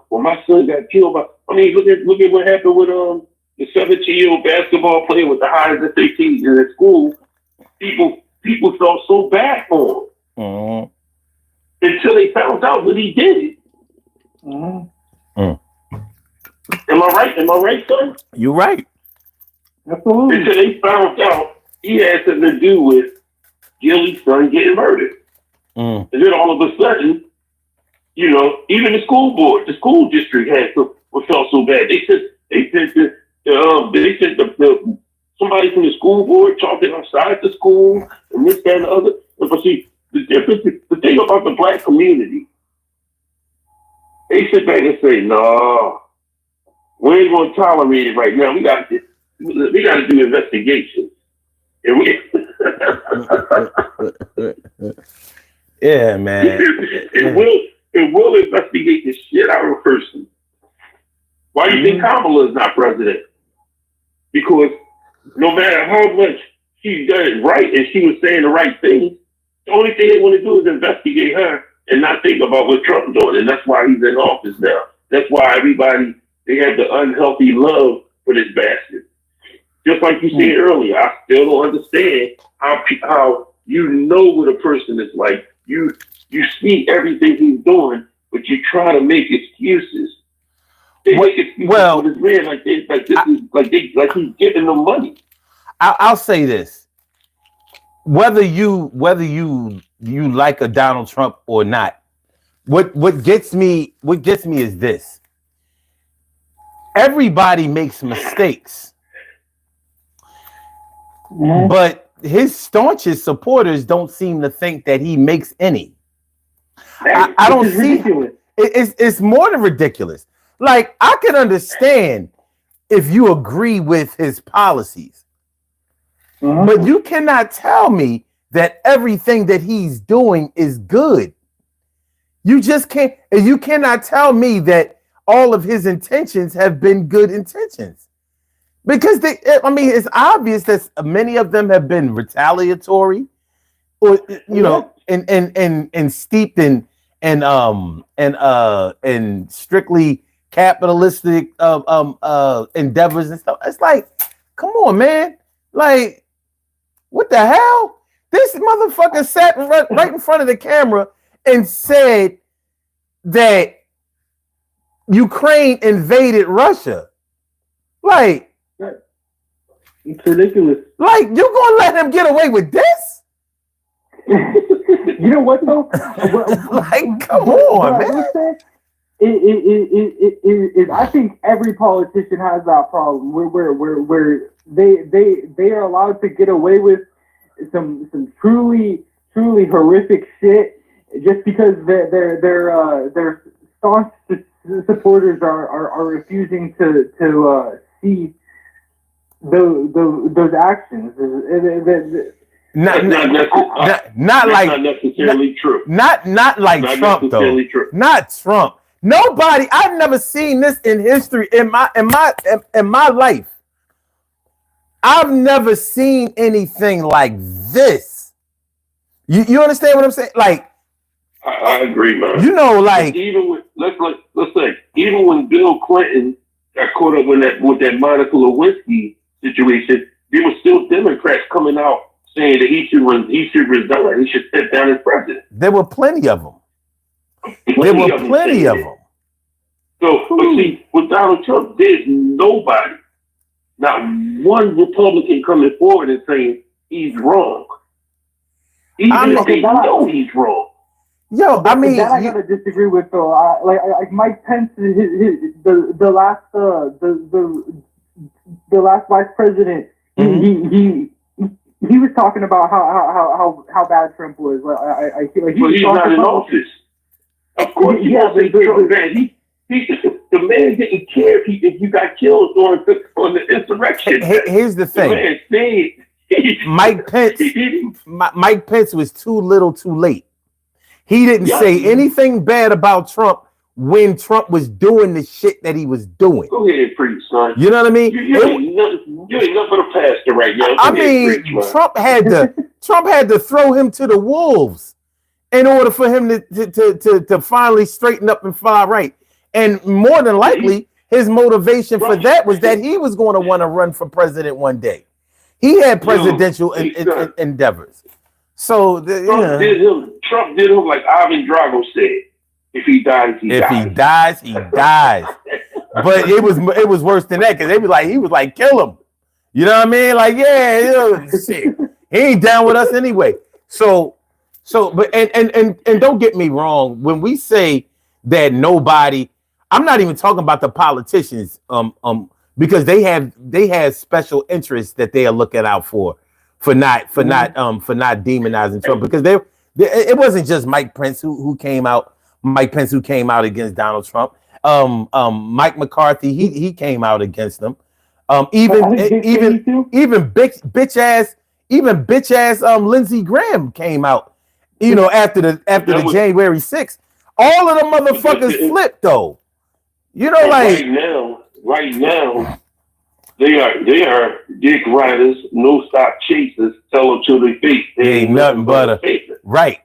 When my son got killed look at what happened with the 17-year-old basketball player with the highest SATs in the school. People felt so bad for him until they found out what he did. Mm-hmm. Am I right, son? You're right. Absolutely. Until they found out he had something to do with Gilly's son getting murdered. And then all of a sudden, even the school district felt so bad. They sent somebody from the school board talking outside the school and this, that, and the other. But see, the thing about the black community, they sit back and say, "No, we ain't going to tolerate it right now. We got to do investigations." And yeah, man. It will investigate the shit out of a person. Why do you think Kamala is not president? Because no matter how much she done it right and she was saying the right things, The only thing they want to do is investigate her and not think about what Trump's doing. And that's why he's in office now. That's why everybody, they have the unhealthy love for this bastard. Just like you said earlier, I still don't understand how you know what a person is like. You see everything he's doing, but you try to make excuses. They make excuses for this man like he's giving them money. I'll say this: whether you like a Donald Trump or not, what gets me is this: everybody makes mistakes. But his staunchest supporters don't seem to think that he makes any. I don't see it's more than ridiculous. Like, I can understand if you agree with his policies, but you cannot tell me that everything that he's doing is good. You just can't, and you cannot tell me that all of his intentions have been good intentions. Because it's obvious that many of them have been retaliatory, or and steeped in strictly capitalistic endeavors and stuff. It's like, come on, man! Like, what the hell? This motherfucker sat right in front of the camera and said that Ukraine invaded Russia. Like, it's ridiculous. Like, you gonna let him get away with this? You know what though? Like, come on, man. I think every politician has that problem where they are allowed to get away with some truly horrific shit just because their staunch supporters are refusing to see those actions. Not necessarily true. Not like Trump though. True. Not Trump. Nobody. I've never seen this in history in my life. I've never seen anything like this. You understand what I'm saying? Like, I agree, man. You know, like, even with let's say even when Bill Clinton got caught up with that Monica Lewinsky situation, there were still Democrats coming out saying that he should resign. He should step down as president. There were plenty of them. Plenty of them. So, but see, with Donald Trump, there's nobody, not one Republican coming forward and saying he's wrong. Even if they know he's wrong. Yo, I mean, that I gotta disagree with though. Like Mike Pence, the last vice president, he was talking about how bad Trump was. But he's not in office. Of course, he wasn't Trump bad. The man didn't care if you got killed on the insurrection. Here's the thing. The man Mike Pence was too little, too late. He didn't say anything bad about Trump when Trump was doing the shit that he was doing. Go ahead, preach, son. You know what I mean? You ain't nothing but a pastor right now. I mean, preach, Trump had to throw him to the wolves in order for him to finally straighten up and fly right. And more than likely, his motivation for that was that he was going to want to run for president one day. He had presidential endeavors. So Trump did him like Ivan Drago said. If he dies, he dies. He dies. But it was worse than that because he was like, kill him. You know what I mean? Like, shit. He ain't down with us anyway. So, but don't get me wrong. When we say that nobody, I'm not even talking about the politicians, because they have special interests that they are looking out for not demonizing Trump, because it wasn't just Mike Pence who came out against Donald Trump. Mike McCarthy, he came out against them. Even bitch ass Lindsey Graham came out, after the January 6th. All of the motherfuckers flipped though. Right now, They are dick riders, no stop chasers. Tell them to their face. They ain't nothing but a right.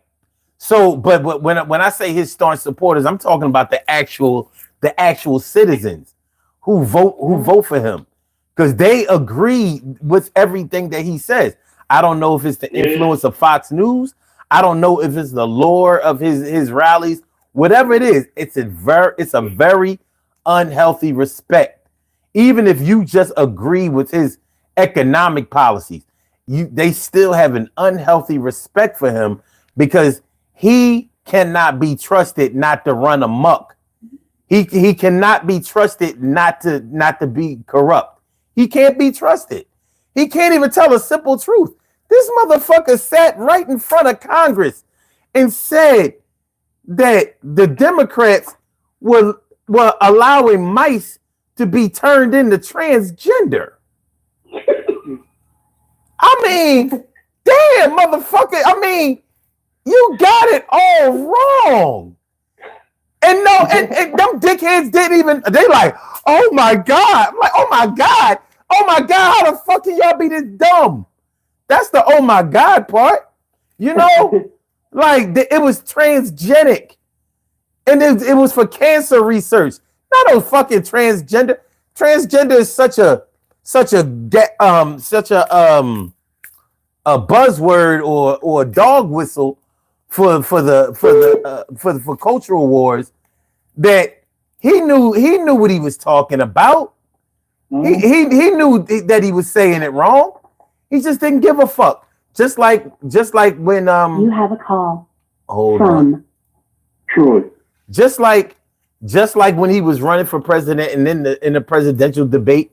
So, but when I say his staunch supporters, I'm talking about the actual citizens who vote for him because they agree with everything that he says. I don't know if it's the influence of Fox News. I don't know if it's the lore of his rallies. Whatever it is, it's a very unhealthy respect. Even if you just agree with his economic policies, they still have an unhealthy respect for him because he cannot be trusted not to run amok. He cannot be trusted not to be corrupt. He can't be trusted. He can't even tell a simple truth. This motherfucker sat right in front of Congress and said that the Democrats were allowing mice to be turned into transgender. I mean, damn, motherfucker. I mean, you got it all wrong. And no, and them dickheads didn't even, they like, oh my God. I'm like, oh my God, how the fuck can y'all be this dumb? That's the oh my God part. You know, like it was transgenic. And it was for cancer research. Not a fucking transgender. Transgender is such a buzzword or a dog whistle for cultural wars that he knew what he was talking about. He knew that he was saying it wrong. He just didn't give a fuck. Just like when You have a call hold from on. Troy. Just like when he was running for president and in the presidential debate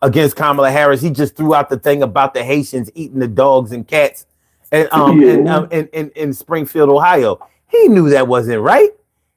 against Kamala Harris, he just threw out the thing about the Haitians eating the dogs and cats in Springfield, Ohio. He knew that wasn't right.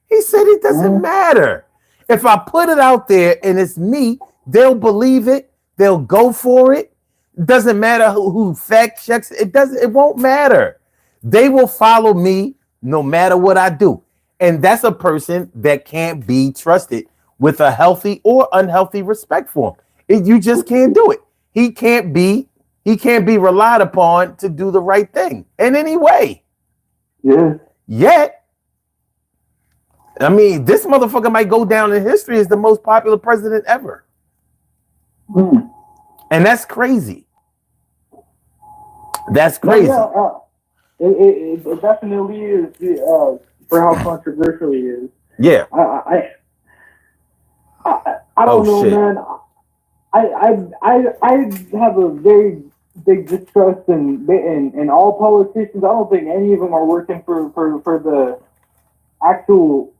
He said it doesn't matter. If I put it out there and it's me, they'll believe it. They'll go for it. It doesn't matter who fact checks. It won't matter. They will follow me no matter what I do. And that's a person that can't be trusted with a healthy or unhealthy respect for him. You just can't do it. He can't be relied upon to do the right thing in any way. Yeah. Yet, I mean, this motherfucker might go down in history as the most popular president ever. And that's crazy. That's crazy. It definitely is for how controversial he is. Yeah. I don't know, shit. man. I have a very big distrust in all politicians. I don't think any of them are working for the actual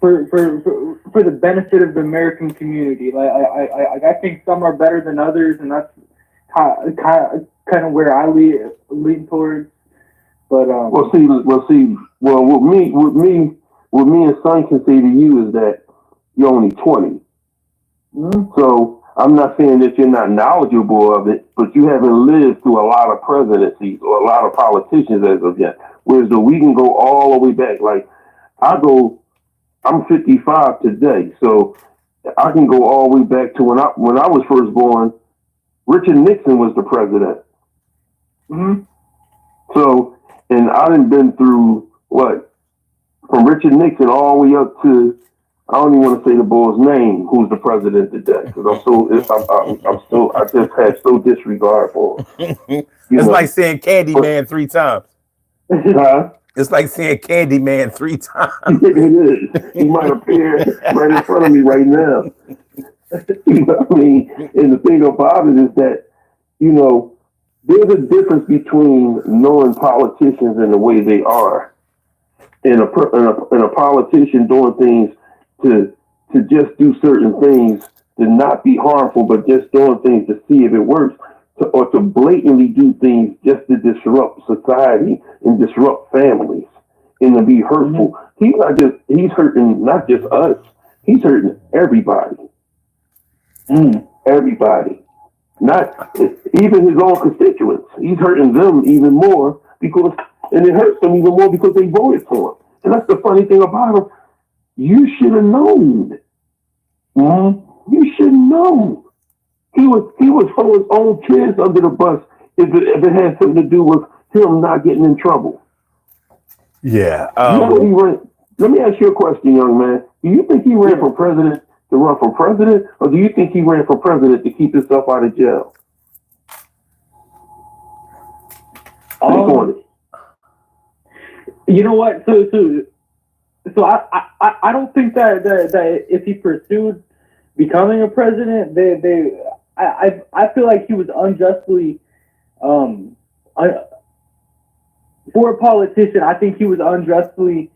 for the benefit of the American community. Like I think some are better than others, and that's kind of where I lean towards. But what me and Son can say to you is that you're only 20. So I'm not saying that you're not knowledgeable of it, but you haven't lived through a lot of presidencies or a lot of politicians as of yet. Whereas we can go all the way back. Like I'm 55 today, so I can go all the way back to when I was first born. Richard Nixon was the president. So, and I done been through from Richard Nixon all the way up to, I don't even want to say the boy's name, who's the president today, because I just had so disregard for him. It's like saying Candyman 3 times. Huh? It's like saying Candyman 3 times. It is. He might appear right in front of me right now. You know what I mean? And the thing about it is that, you know, there's a difference between knowing politicians and the way they are, and a politician doing things to just do certain things to not be harmful, but just doing things to see if it works, or to blatantly do things just to disrupt society and disrupt families and to be hurtful. He's hurting not just us, he's hurting everybody. Everybody. Not even his own constituents. He's hurting them even more and it hurts them even more because they voted for him. And that's the funny thing about him. You should have known. You should know. He was throwing his own kids under the bus if it had something to do with him not getting in trouble. Yeah. Let me ask you a question, young man. Do you think he ran for president to run for president, or do you think he ran for president to keep himself out of jail? You know what? So I don't think that if he pursued becoming a president, I feel like he was unjustly for a politician. I think he was unjustly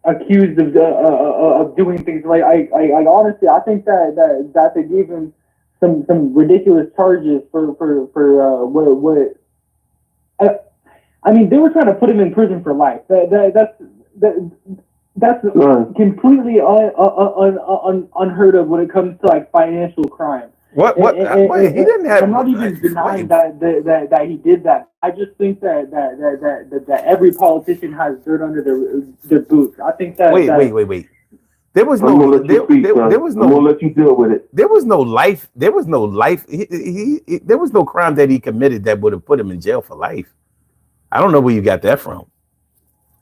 accused of doing things like honestly, I think that they gave him some ridiculous charges for what. I mean, they were trying to put him in prison for life. That's completely unheard of when it comes to like financial crime. What? Wait, he didn't have. I'm not even denying that he did that. I just think that every politician has dirt under their boots. I think that. Wait. There was no. There was no. I'm gonna let you deal with it. There was no life. There was no life. There was no crime that he committed that would have put him in jail for life. I don't know where you got that from.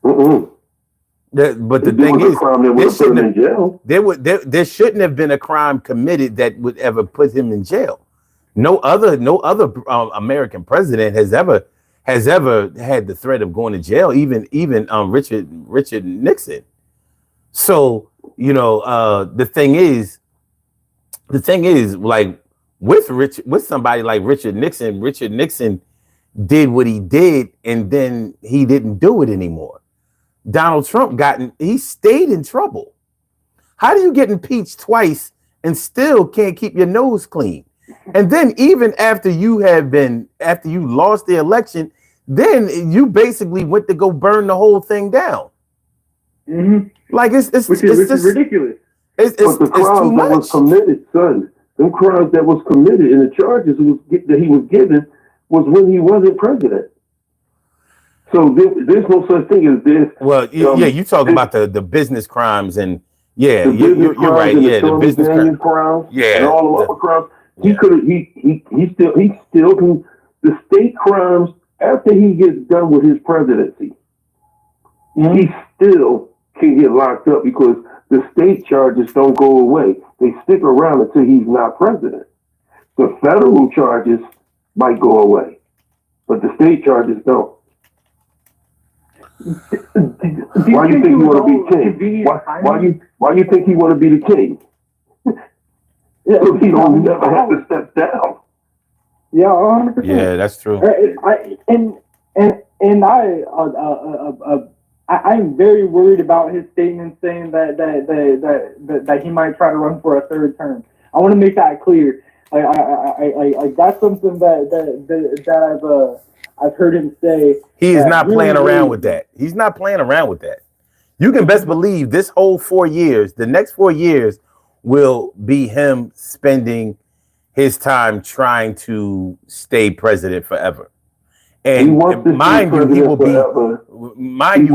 But the thing is, there shouldn't have been a crime committed that would ever put him in jail. No other American president has ever had the threat of going to jail. Even Richard Nixon. So the thing is like with somebody like Richard Nixon did what he did, and then he didn't do it anymore. Donald Trump he stayed in trouble. How do you get impeached twice and still can't keep your nose clean? And then even after you lost the election, then you basically went to go burn the whole thing down. Like it's ridiculous. But the crime that was committed, son, them crimes that was committed and the charges that he was given was when he wasn't president. So there's no such thing as this. Well, you talk about the business crimes and you're right. Yeah, the business crimes. Yeah, and all the other crimes. He still can. The state crimes after he gets done with his presidency, he still can get locked up because the state charges don't go away. They stick around until he's not president. The federal charges might go away, but the state charges don't. Why do you think he want to be king? Why do you think he want to be the king? He don't never have to step down. Yeah, 100%. Yeah, that's true. I'm very worried about his statement saying that he might try to run for a third term. I want to make that clear. That's something that I've heard him say. He is not playing around with that. He's not playing around with that. You can best believe this whole 4 years, the next 4 years will be him spending his time trying to stay president forever. And mind you,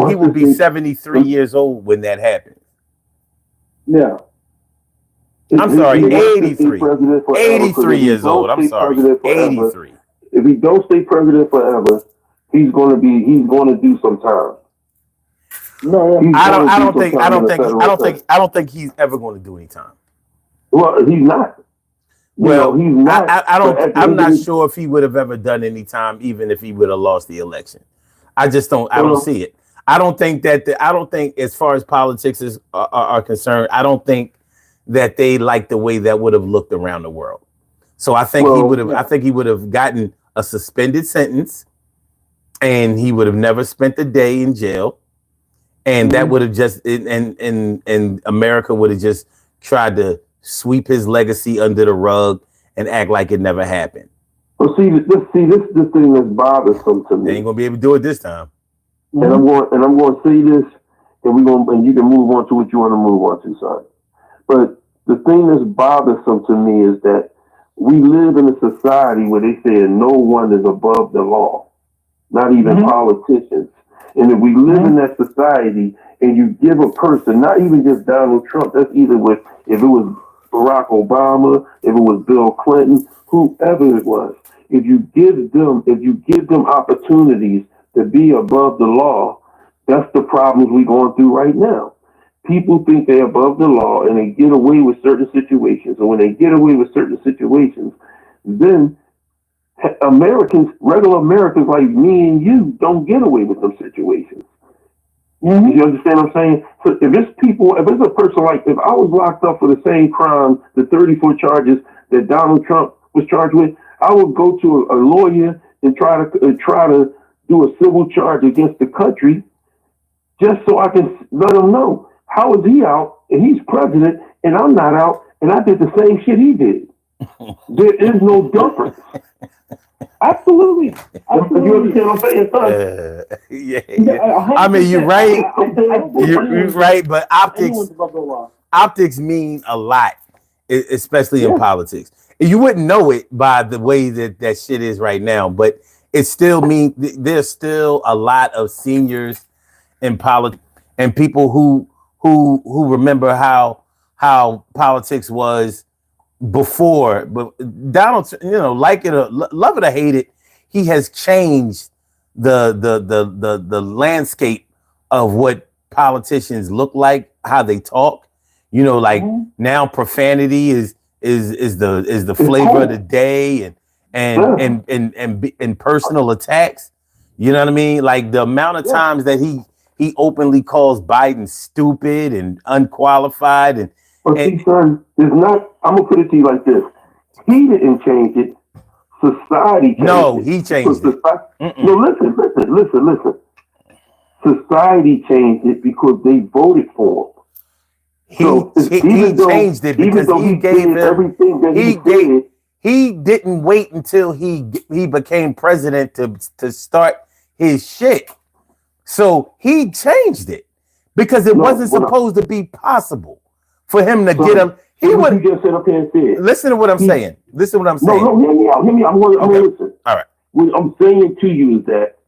he will be 73 years old when that happens. Yeah. I'm sorry, 83. 83 years old. I'm sorry, 83. If he don't stay president forever, he's going to do some time. No, I don't think he's ever going to do any time. Well, he's not. Well, he's not. I'm not sure if he would have ever done any time, even if he would have lost the election. I just don't. I don't see it. I don't think as far as politics are concerned, I don't think that they like the way that would have looked around the world. So I think he would have. I think he would have gotten a suspended sentence, and he would have never spent a day in jail, and that would have just and America would have just tried to sweep his legacy under the rug and act like it never happened. Well, this is the thing that's bothersome to me. They ain't gonna be able to do it this time. And I'm going to say this, and you can move on to what you want to move on to, son. But the thing that's bothersome to me is that we live in a society where they say no one is above the law, not even politicians. And if we live in that society and you give a person, not even just Donald Trump, that's either with, if it was Barack Obama, if it was Bill Clinton, whoever it was, if you give them opportunities to be above the law, that's the problems we're going through right now. People think they're above the law and they get away with certain situations. And when they get away with certain situations, then regular Americans like me and you, don't get away with them situations. Mm-hmm. You understand what I'm saying? So if it's a person like, if I was locked up for the same crime, the 34 charges that Donald Trump was charged with, I would go to a lawyer and try to do a civil charge against the country, just so I can let him know, how is he out and he's president and I'm not out and I did the same shit he did. There is no difference. Absolutely. You understand what I'm saying? Yeah. I mean, you're right. You're right, but optics mean a lot, especially in politics. You wouldn't know it by the way that shit is right now, but it still means there's still a lot of seniors in politics and people who remember how politics was before. But Donald, like it or love it or hate it, he has changed the landscape of what politicians look like, how they talk. Now profanity is the flavor of the day, and personal attacks. You know what I mean? Like the amount of times that he openly calls Biden stupid and unqualified see, son, there's not. I'm gonna put it to you like this: he didn't change it. Society changed it. No, he changed it. No, listen. Society changed it because they voted for him. He changed it because he gave him everything that he did. He didn't wait until he became president to start his shit. So he changed it because it wasn't supposed to be possible for him to get him. He would just sit up here and say. Listen to what I'm saying. Listen to what I'm saying. No, hear me out. I'm going to listen. All right. What I'm saying to you is that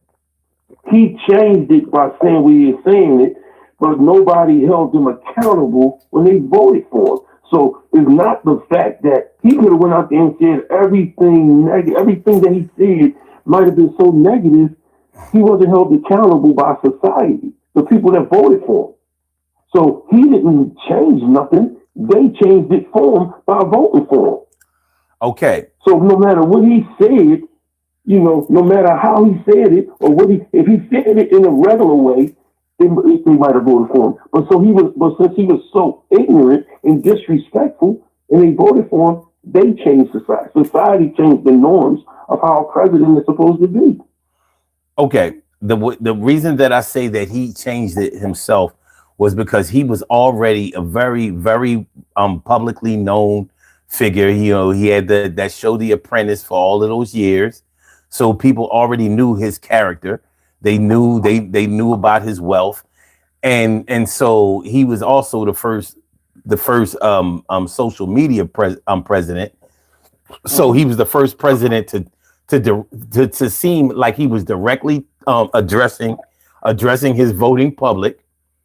he changed it by saying what he is saying it, but nobody held him accountable when they voted for him. So it's not the fact that he could have went out there and said everything negative, everything that he said might have been so negative. He wasn't held accountable by society, the people that voted for him. So he didn't change nothing. They changed it for him by voting for him. Okay. So no matter what he said, no matter how he said it, or if he said it in a regular way, they might have voted for him. But since he was so ignorant and disrespectful, and they voted for him, they changed society. Society changed the norms of how a president is supposed to be. Okay. The reason that I say that he changed it himself was because he was already a very, very publicly known figure. He had that show The Apprentice for all of those years. So people already knew his character. They knew about his wealth. And so he was also the first social media president. So he was the first president to seem like he was directly addressing his voting public.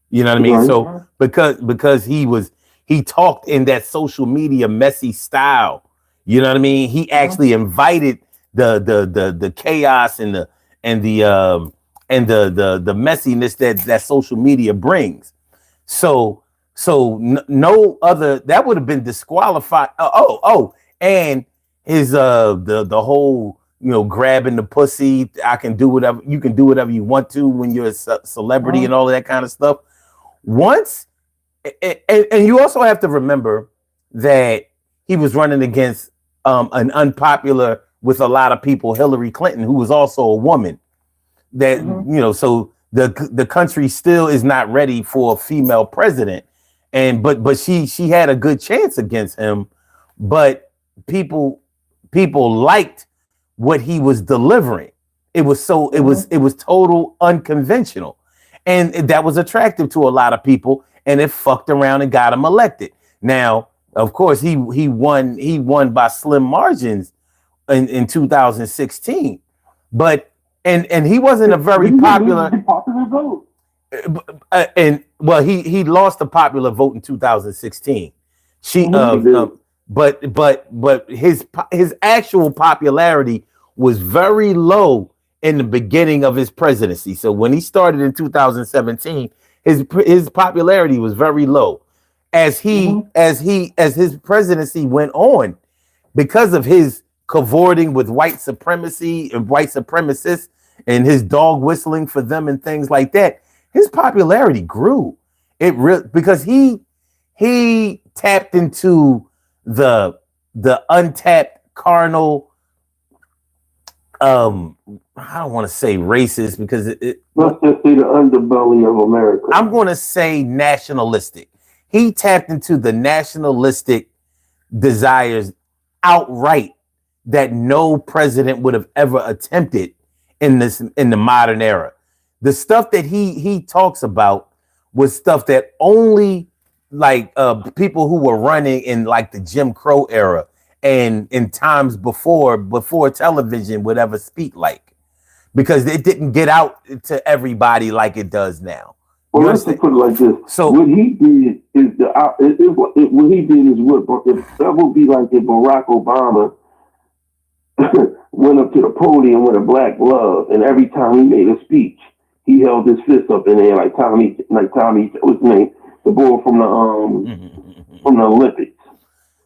You know what I mean? So because he talked in that social media messy style. You know what I mean? He actually invited the chaos and the messiness that social media brings. So no other that would have been disqualified. And his the whole grabbing the pussy. I can do whatever you can do whatever you want to when you're a celebrity and all of that kind of stuff. Once and you also have to remember that he was running against an unpopular with a lot of people, Hillary Clinton, who was also a woman. That so the country still is not ready for a female president, but she had a good chance against him. But people liked what he was delivering. It was total unconventional, and that was attractive to a lot of people. And it fucked around and got him elected. Now, of course, he won by slim margins in 2016, but. And he wasn't a very popular. And well, he lost the popular vote in 2016. She but his actual popularity was very low in the beginning of his presidency. So when he started in 2017, his popularity was very low. As his presidency went on, because of his cavorting with white supremacy and white supremacists and his dog whistling for them and things like that, his popularity grew. Because he tapped into the untapped carnal, I don't want to say racist because let's just say the underbelly of America. I'm going to say nationalistic. He tapped into the nationalistic desires outright that no president would have ever attempted in the modern era. The stuff that he talks about was stuff that only like people who were running in like the Jim Crow era and in times before television would ever speak like, because it didn't get out to everybody like it does now. Well, let's put it like this. So what he did is what he did is what if that would be like if Barack Obama went up to the podium with a black glove, and every time he made a speech, he held his fist up in the air like Tommy, what's his name, the boy from the Olympics.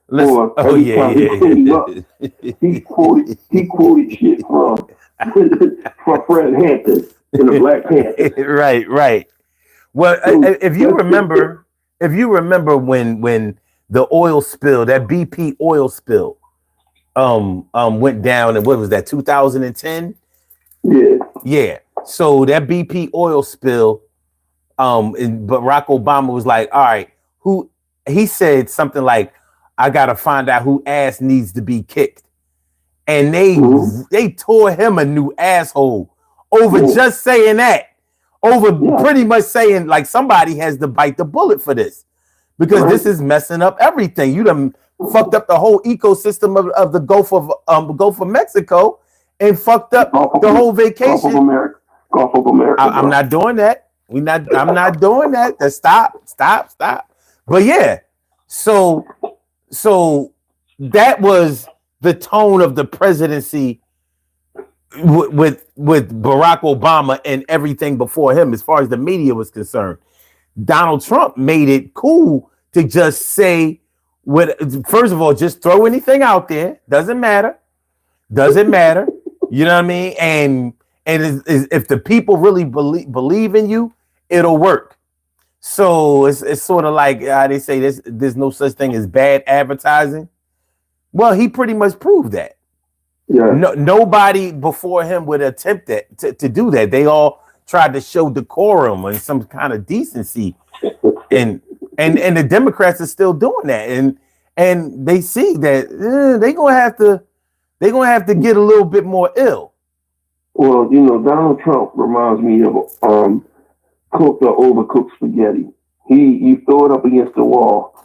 Or every time he came up, he quoted shit from Fred Hampton in the Black Panther. Right. Well, if you remember when the oil spill, that BP oil spill, went down, and what was that, 2010? Yeah. So that BP oil spill, and Barack Obama was like, all right, he said something like, I gotta find out who ass needs to be kicked. And they tore him a new asshole over just saying that. Pretty much saying like somebody has to bite the bullet for this, because this is messing up everything. You done fucked up the whole ecosystem of the Gulf of Mexico, and fucked up the whole vacation. Gulf of America. I'm not doing that. I'm not doing that. Stop. But yeah, so that was the tone of the presidency with Barack Obama and everything before him, as far as the media was concerned. Donald Trump made it cool to just say, first of all, just throw anything out there. Doesn't matter. You know what I mean? And if the people really believe in you, it'll work. So it's sort of like they say there's no such thing as bad advertising. Well, he pretty much proved that. Yeah. Nobody before him would attempt that to do that. They all tried to show decorum and some kind of decency, and the Democrats are still doing that, and they see that they're gonna have to get a little bit more ill. Well, Donald Trump reminds me of cooked or overcooked spaghetti. You throw it up against the wall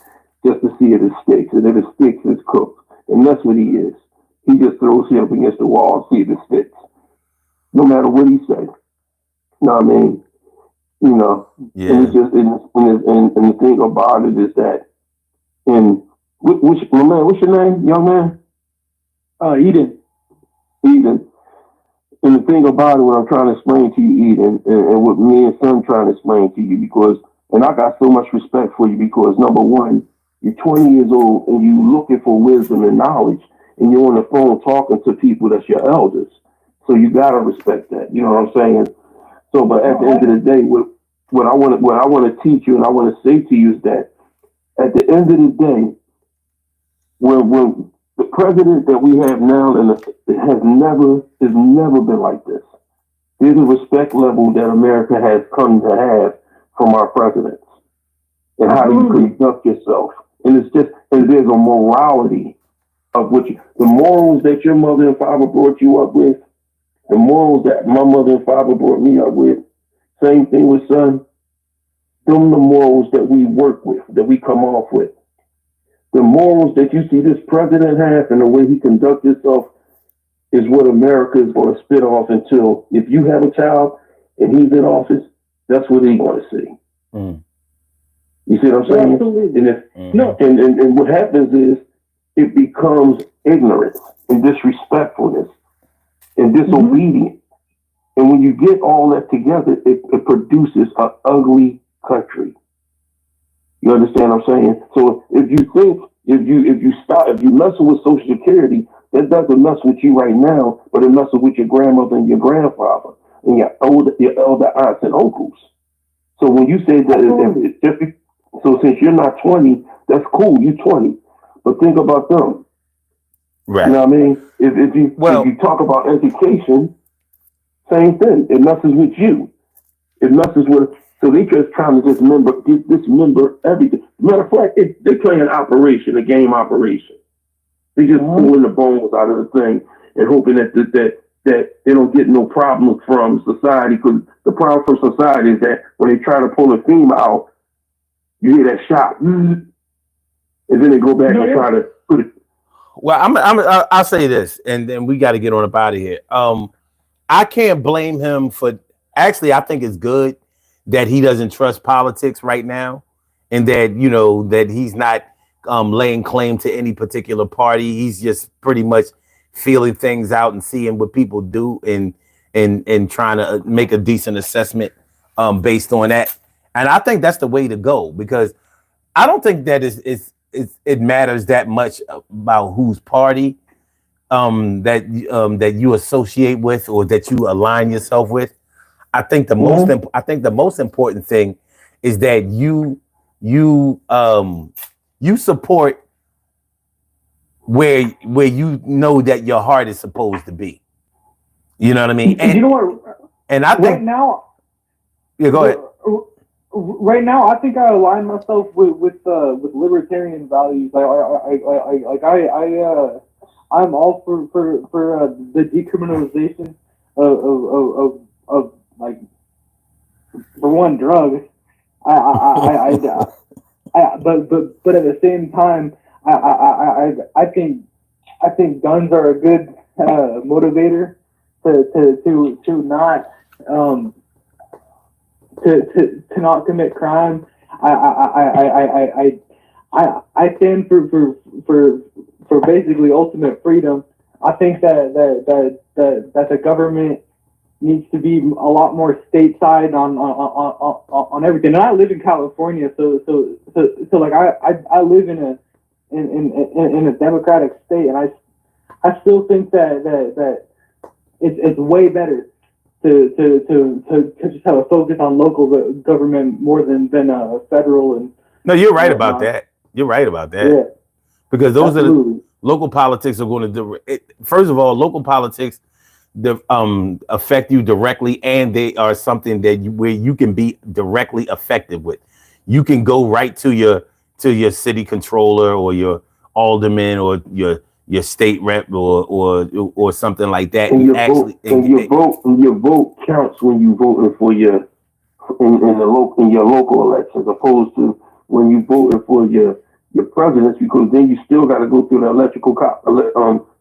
just to see if it sticks, and if it sticks, it's cooked, and that's what he is. He just throws it up against the wall and see if it sticks, no matter what he says. You know what I mean? Yeah. And it's just and the thing about it is that, and what's your name, young man? Eden. And the thing about it, what I'm trying to explain to you, Eden, and what me and son trying to explain to you, because, and I got so much respect for you, because number one, you're 20 years old and you looking for wisdom and knowledge, and you're on the phone talking to people that's your elders. So you gotta respect that. You know what I'm saying? So, but at the end of the day, what I want to teach you and I want to say to you is that at the end of the day, when the president that we have now has never been like this. There's a respect level that America has come to have from our presidents, and how you conduct yourself. And there's a morality of the morals that your mother and father brought you up with, the morals that my mother and father brought me up with. Same thing with son. Them the morals that we work with, that we come off with. The morals that you see this president have and the way he conducts himself is what America is going to spit off until, if you have a child and he's in office, That's what they want to see. Mm. You see what I'm saying? Absolutely. And if, No. and what happens is it becomes ignorance and disrespectfulness and disobedience. And when you get all that together, it produces an ugly country. You understand what I'm saying? So if you think, if you messing with Social Security, that doesn't mess with you right now, but it messes with your grandmother and your grandfather and your elder aunts and uncles. So when you say that, so since you're not 20, that's cool. You're 20, but think about them. Right. You know what I mean? If you talk about education, same thing. It messes with you. It messes with. So they just trying to dismember everything. Matter of fact, they play an operation, a game operation. They just pulling the bones out of the thing and hoping that they don't get no problem from society. Because the problem for society is that when they try to pull a theme out, you hear that shot, and then they go back and try to put it. Well, I'll say this, and then we got to get on up out of here. I can't blame him for. Actually, I think it's good that he doesn't trust politics right now, and that that he's not laying claim to any particular party. He's just pretty much feeling things out and seeing what people do, and trying to make a decent assessment based on that. And I think that's the way to go, because I don't think that it matters that much about whose party that you associate with or that you align yourself with. I think the most important thing is that you support where you know that your heart is supposed to be. You know what I mean? And you know what? And I think right now, yeah, go ahead. Right now, I think I align myself with libertarian values. I'm all for the decriminalization of like, for one, drugs. But at the same time, I think guns are a good motivator to not to not commit crime. I stand for basically ultimate freedom. I think that the government needs to be a lot more stateside on everything. And I live in California, so like I live in a democratic state, and I still think that it's way better to just have a focus on local government more than federal. And no, you're right about that. You're right about that. Yeah, because those absolutely. are the local politics are going to do it. First of all, local politics affect you directly, and they are something that where you can be directly effective with. You can go right to your city controller or your alderman or your state rep or something like that. And your vote counts when you voting for your in your local elections, opposed to when you voting for your presidents, because then you still got to go through the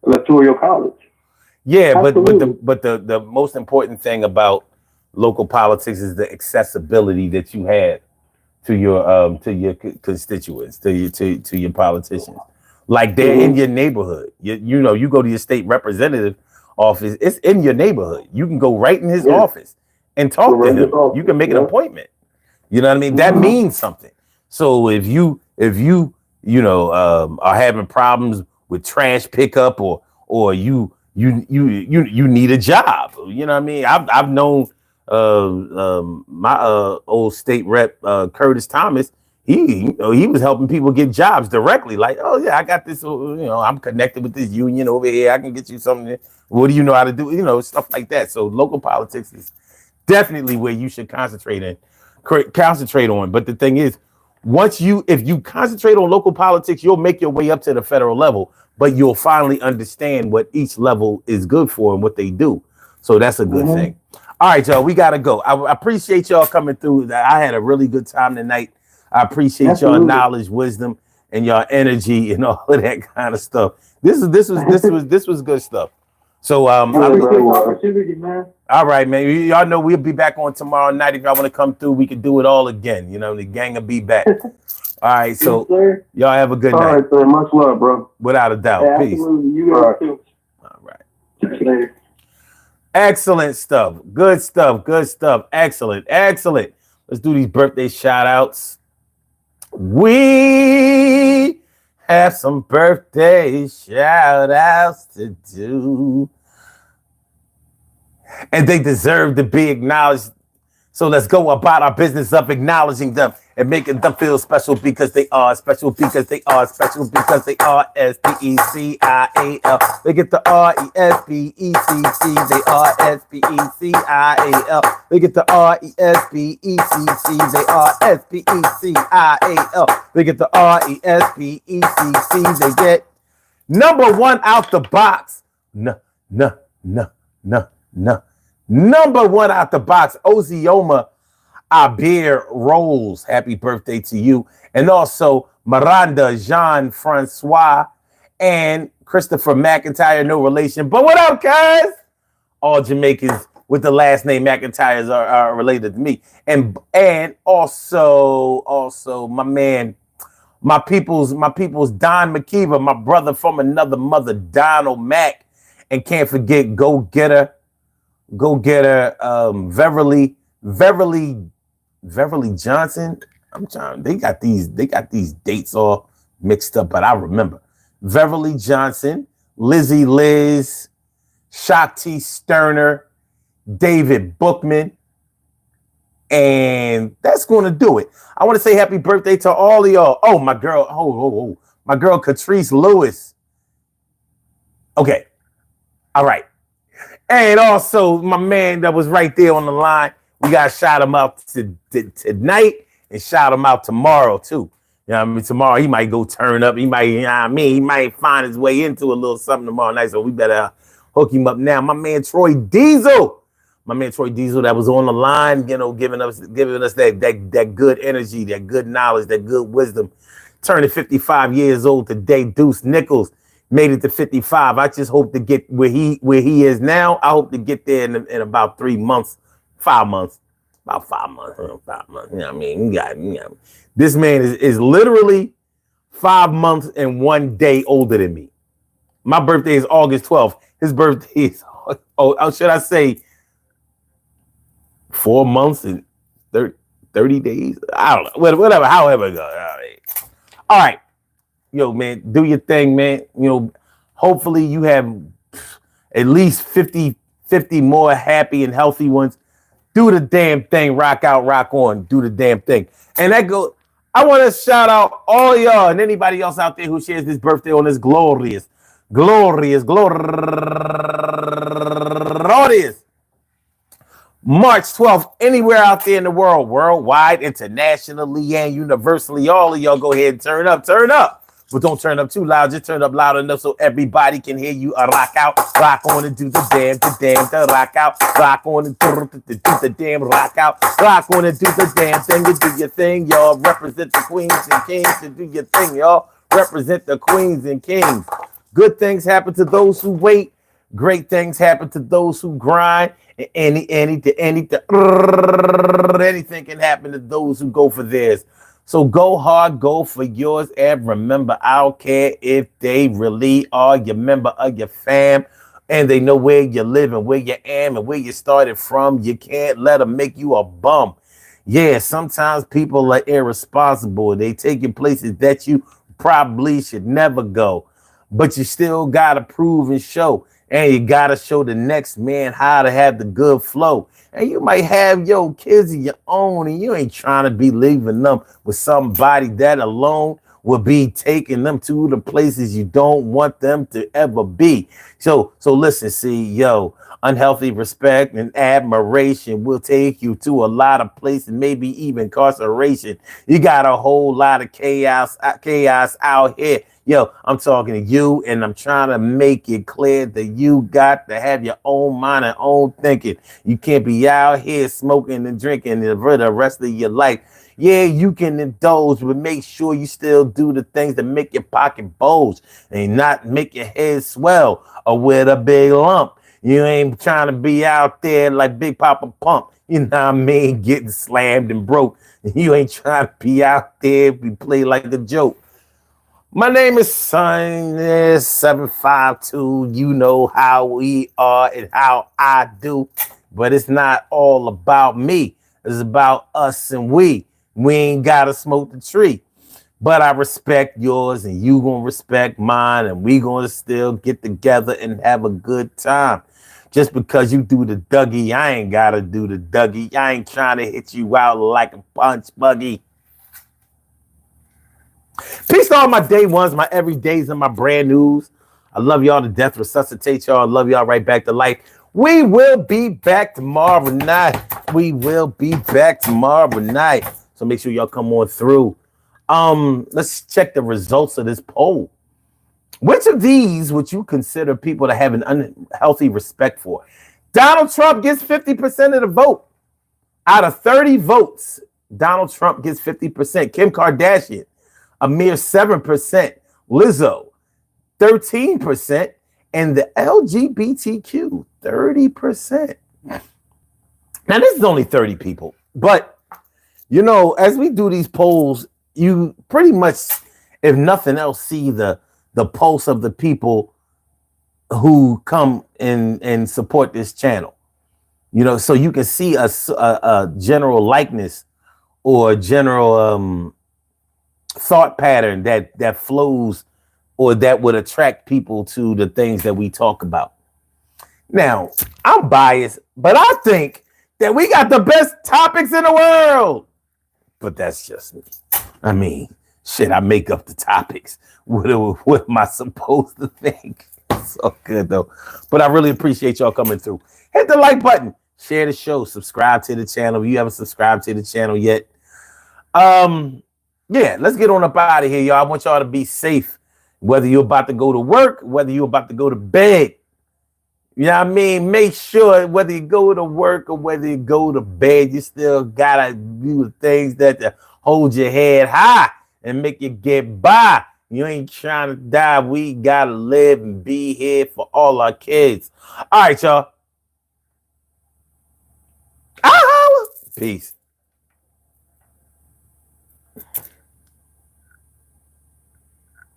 electoral college. Yeah, but the most important thing about local politics is the accessibility that you have to your constituents, to your politicians. Like they're in your neighborhood. You know, you go to your state representative office, it's in your neighborhood. You can go right in his office and talk to him. You can make an appointment. You know what I mean? That means something. So if you are having problems with trash pickup or you need a job, you know what I mean? I've known my old state rep Curtis Thomas. He was helping people get jobs directly. Like, oh yeah, I got this. I'm connected with this union over here. I can get you something. What do you know how to do? Stuff like that. So local politics is definitely where you should concentrate on. But the thing is, if you concentrate on local politics, you'll make your way up to the federal level. But you'll finally understand what each level is good for and what they do. So that's a good thing. All right, y'all, we gotta go. I appreciate y'all coming through. I had a really good time tonight. I appreciate y'all knowledge, wisdom, and y'all energy and all of that kind of stuff. This was good stuff. So I appreciate the brother. opportunity, man. all right, man. Y'all know we'll be back on tomorrow night. If y'all want to come through, we can do it all again. You know, the gang will be back. All right, so Yes, sir. y'all have a good All night. right, sir. Much love, bro. Without a doubt. Yeah, Peace. absolutely. You All guys right. too. All right. Later. Excellent stuff. Good stuff. Good stuff. Excellent. Excellent. Let's do these birthday shout outs. We have some birthday shout outs to do. And they deserve to be acknowledged. So let's go about our business of acknowledging them and making them feel special because they are special because they are special because they are SPECIAL. They get the RESPECC. They are SPECIAL. They get the RESPECC. They are SPECIAL. They get the RESPECC. They get number one out the box. No. Number one out the box, Ozioma Abir Rolls. Happy birthday to you. And also Miranda Jean-Francois and Christopher McIntyre, no relation. But what up, guys? All Jamaicans with the last name McIntyres are related to me. And also my man, my people's Don McKeever, my brother from another mother, Donald Mack. And can't forget Go-getter, Beverly Johnson. I'm trying. They got these dates all mixed up, but I remember Beverly Johnson, Lizzie Liz, Shakti Sterner, David Bookman, and that's going to do it. I want to say happy birthday to all of y'all. Oh, my girl. My girl Catrice Lewis. Okay. All right. And also my man that was right there on the line. We got to shout him out tonight and shout him out tomorrow too. You know what I mean? Tomorrow he might go turn up. He might, you know what I mean? He might find his way into a little something tomorrow night. So we better hook him up now. My man Troy Diesel. That was on the line, you know, giving us that good energy, that good knowledge, that good wisdom. Turning 55 years old today. Deuce Nichols made it to 55. I just hope to get where he is now. I hope to get there in about 3 months, 5 months, about 5 months, 5 months. You know what I mean? This man is literally 5 months and 1 day older than me. My birthday is August 12th. His birthday is, should I say 4 months and 30 days? I don't know. Whatever, however it goes. All right. Yo, man, do your thing, man. You know, hopefully you have at least 50 more happy and healthy ones. Do the damn thing. Rock out, rock on. Do the damn thing. And that goes, I want to shout out all y'all and anybody else out there who shares this birthday on this glorious March 12th, anywhere out there in the world, worldwide, internationally, and universally. All of y'all go ahead and turn up. But don't turn up too loud. Just turn up loud enough so everybody can hear you. Rock out, rock on and do the damn, the rock out, rock on and do the damn, rock out, rock on and do the damn thing. You do your thing, y'all. Represent the queens and kings. And do your thing, y'all. Represent the queens and kings. Good things happen to those who wait. Great things happen to those who grind. Anything can happen to those who go for theirs. So go hard, go for yours, and remember, I don't care if they really are your member of your fam, and they know where you live and where you am and where you started from. You can't let them make you a bum. Yeah, sometimes people are irresponsible. They take you places that you probably should never go, but you still got to prove and show. And you got to show the next man how to have the good flow. And you might have your kids of your own, and you ain't trying to be leaving them with somebody that alone will be taking them to the places you don't want them to ever be. So listen, see, unhealthy respect and admiration will take you to a lot of places, maybe even incarceration. You got a whole lot of chaos out here. Yo, I'm talking to you, and I'm trying to make it clear that you got to have your own mind and own thinking. You can't be out here smoking and drinking for the rest of your life. Yeah, you can indulge, but make sure you still do the things that make your pocket bulge and not make your head swell or with a big lump. You ain't trying to be out there like Big Papa Pump, you know what I mean, getting slammed and broke. You ain't trying to be out there be played like a joke. My name is Son 752. You know how we are and how I do, but it's not all about me. It's about us and we. We ain't gotta smoke the tree, but I respect yours and you gonna respect mine, and we gonna still get together and have a good time. Just because you do the Dougie, I ain't gotta do the Dougie. I ain't trying to hit you out like a punch buggy. Peace to all my day ones, my everydays, and my brand news. I love y'all to death. Resuscitate y'all. I love y'all right back to life. We will be back tomorrow night. We will be back tomorrow night. So make sure y'all come on through. Let's check the results of this poll. Which of these would you consider people to have an unhealthy respect for? Donald Trump gets 50% of the vote. Out of 30 votes, Donald Trump gets 50%. Kim Kardashian, a mere 7%. Lizzo, 13%. And the LGBTQ, 30%. Now, this is only 30 people. But, you know, as we do these polls, you pretty much, if nothing else, see the pulse of the people who come and support this channel. You know, so you can see a general likeness or a general thought pattern that flows or that would attract people to the things that we talk about. Now, I'm biased, but I think that we got the best topics in the world. But that's just me. I mean, shit, I make up the topics. What am I supposed to think? It's so good, though. But I really appreciate y'all coming through. Hit the like button. Share the show. Subscribe to the channel. If you haven't subscribed to the channel yet. Yeah, let's get on up out of here, y'all. I want y'all to be safe. Whether you're about to go to work, whether you're about to go to bed. You know what I mean? Make sure whether you go to work or whether you go to bed, you still got to do the things that hold your head high and make you get by. You ain't trying to die. We got to live and be here for all our kids. All right, y'all. Peace.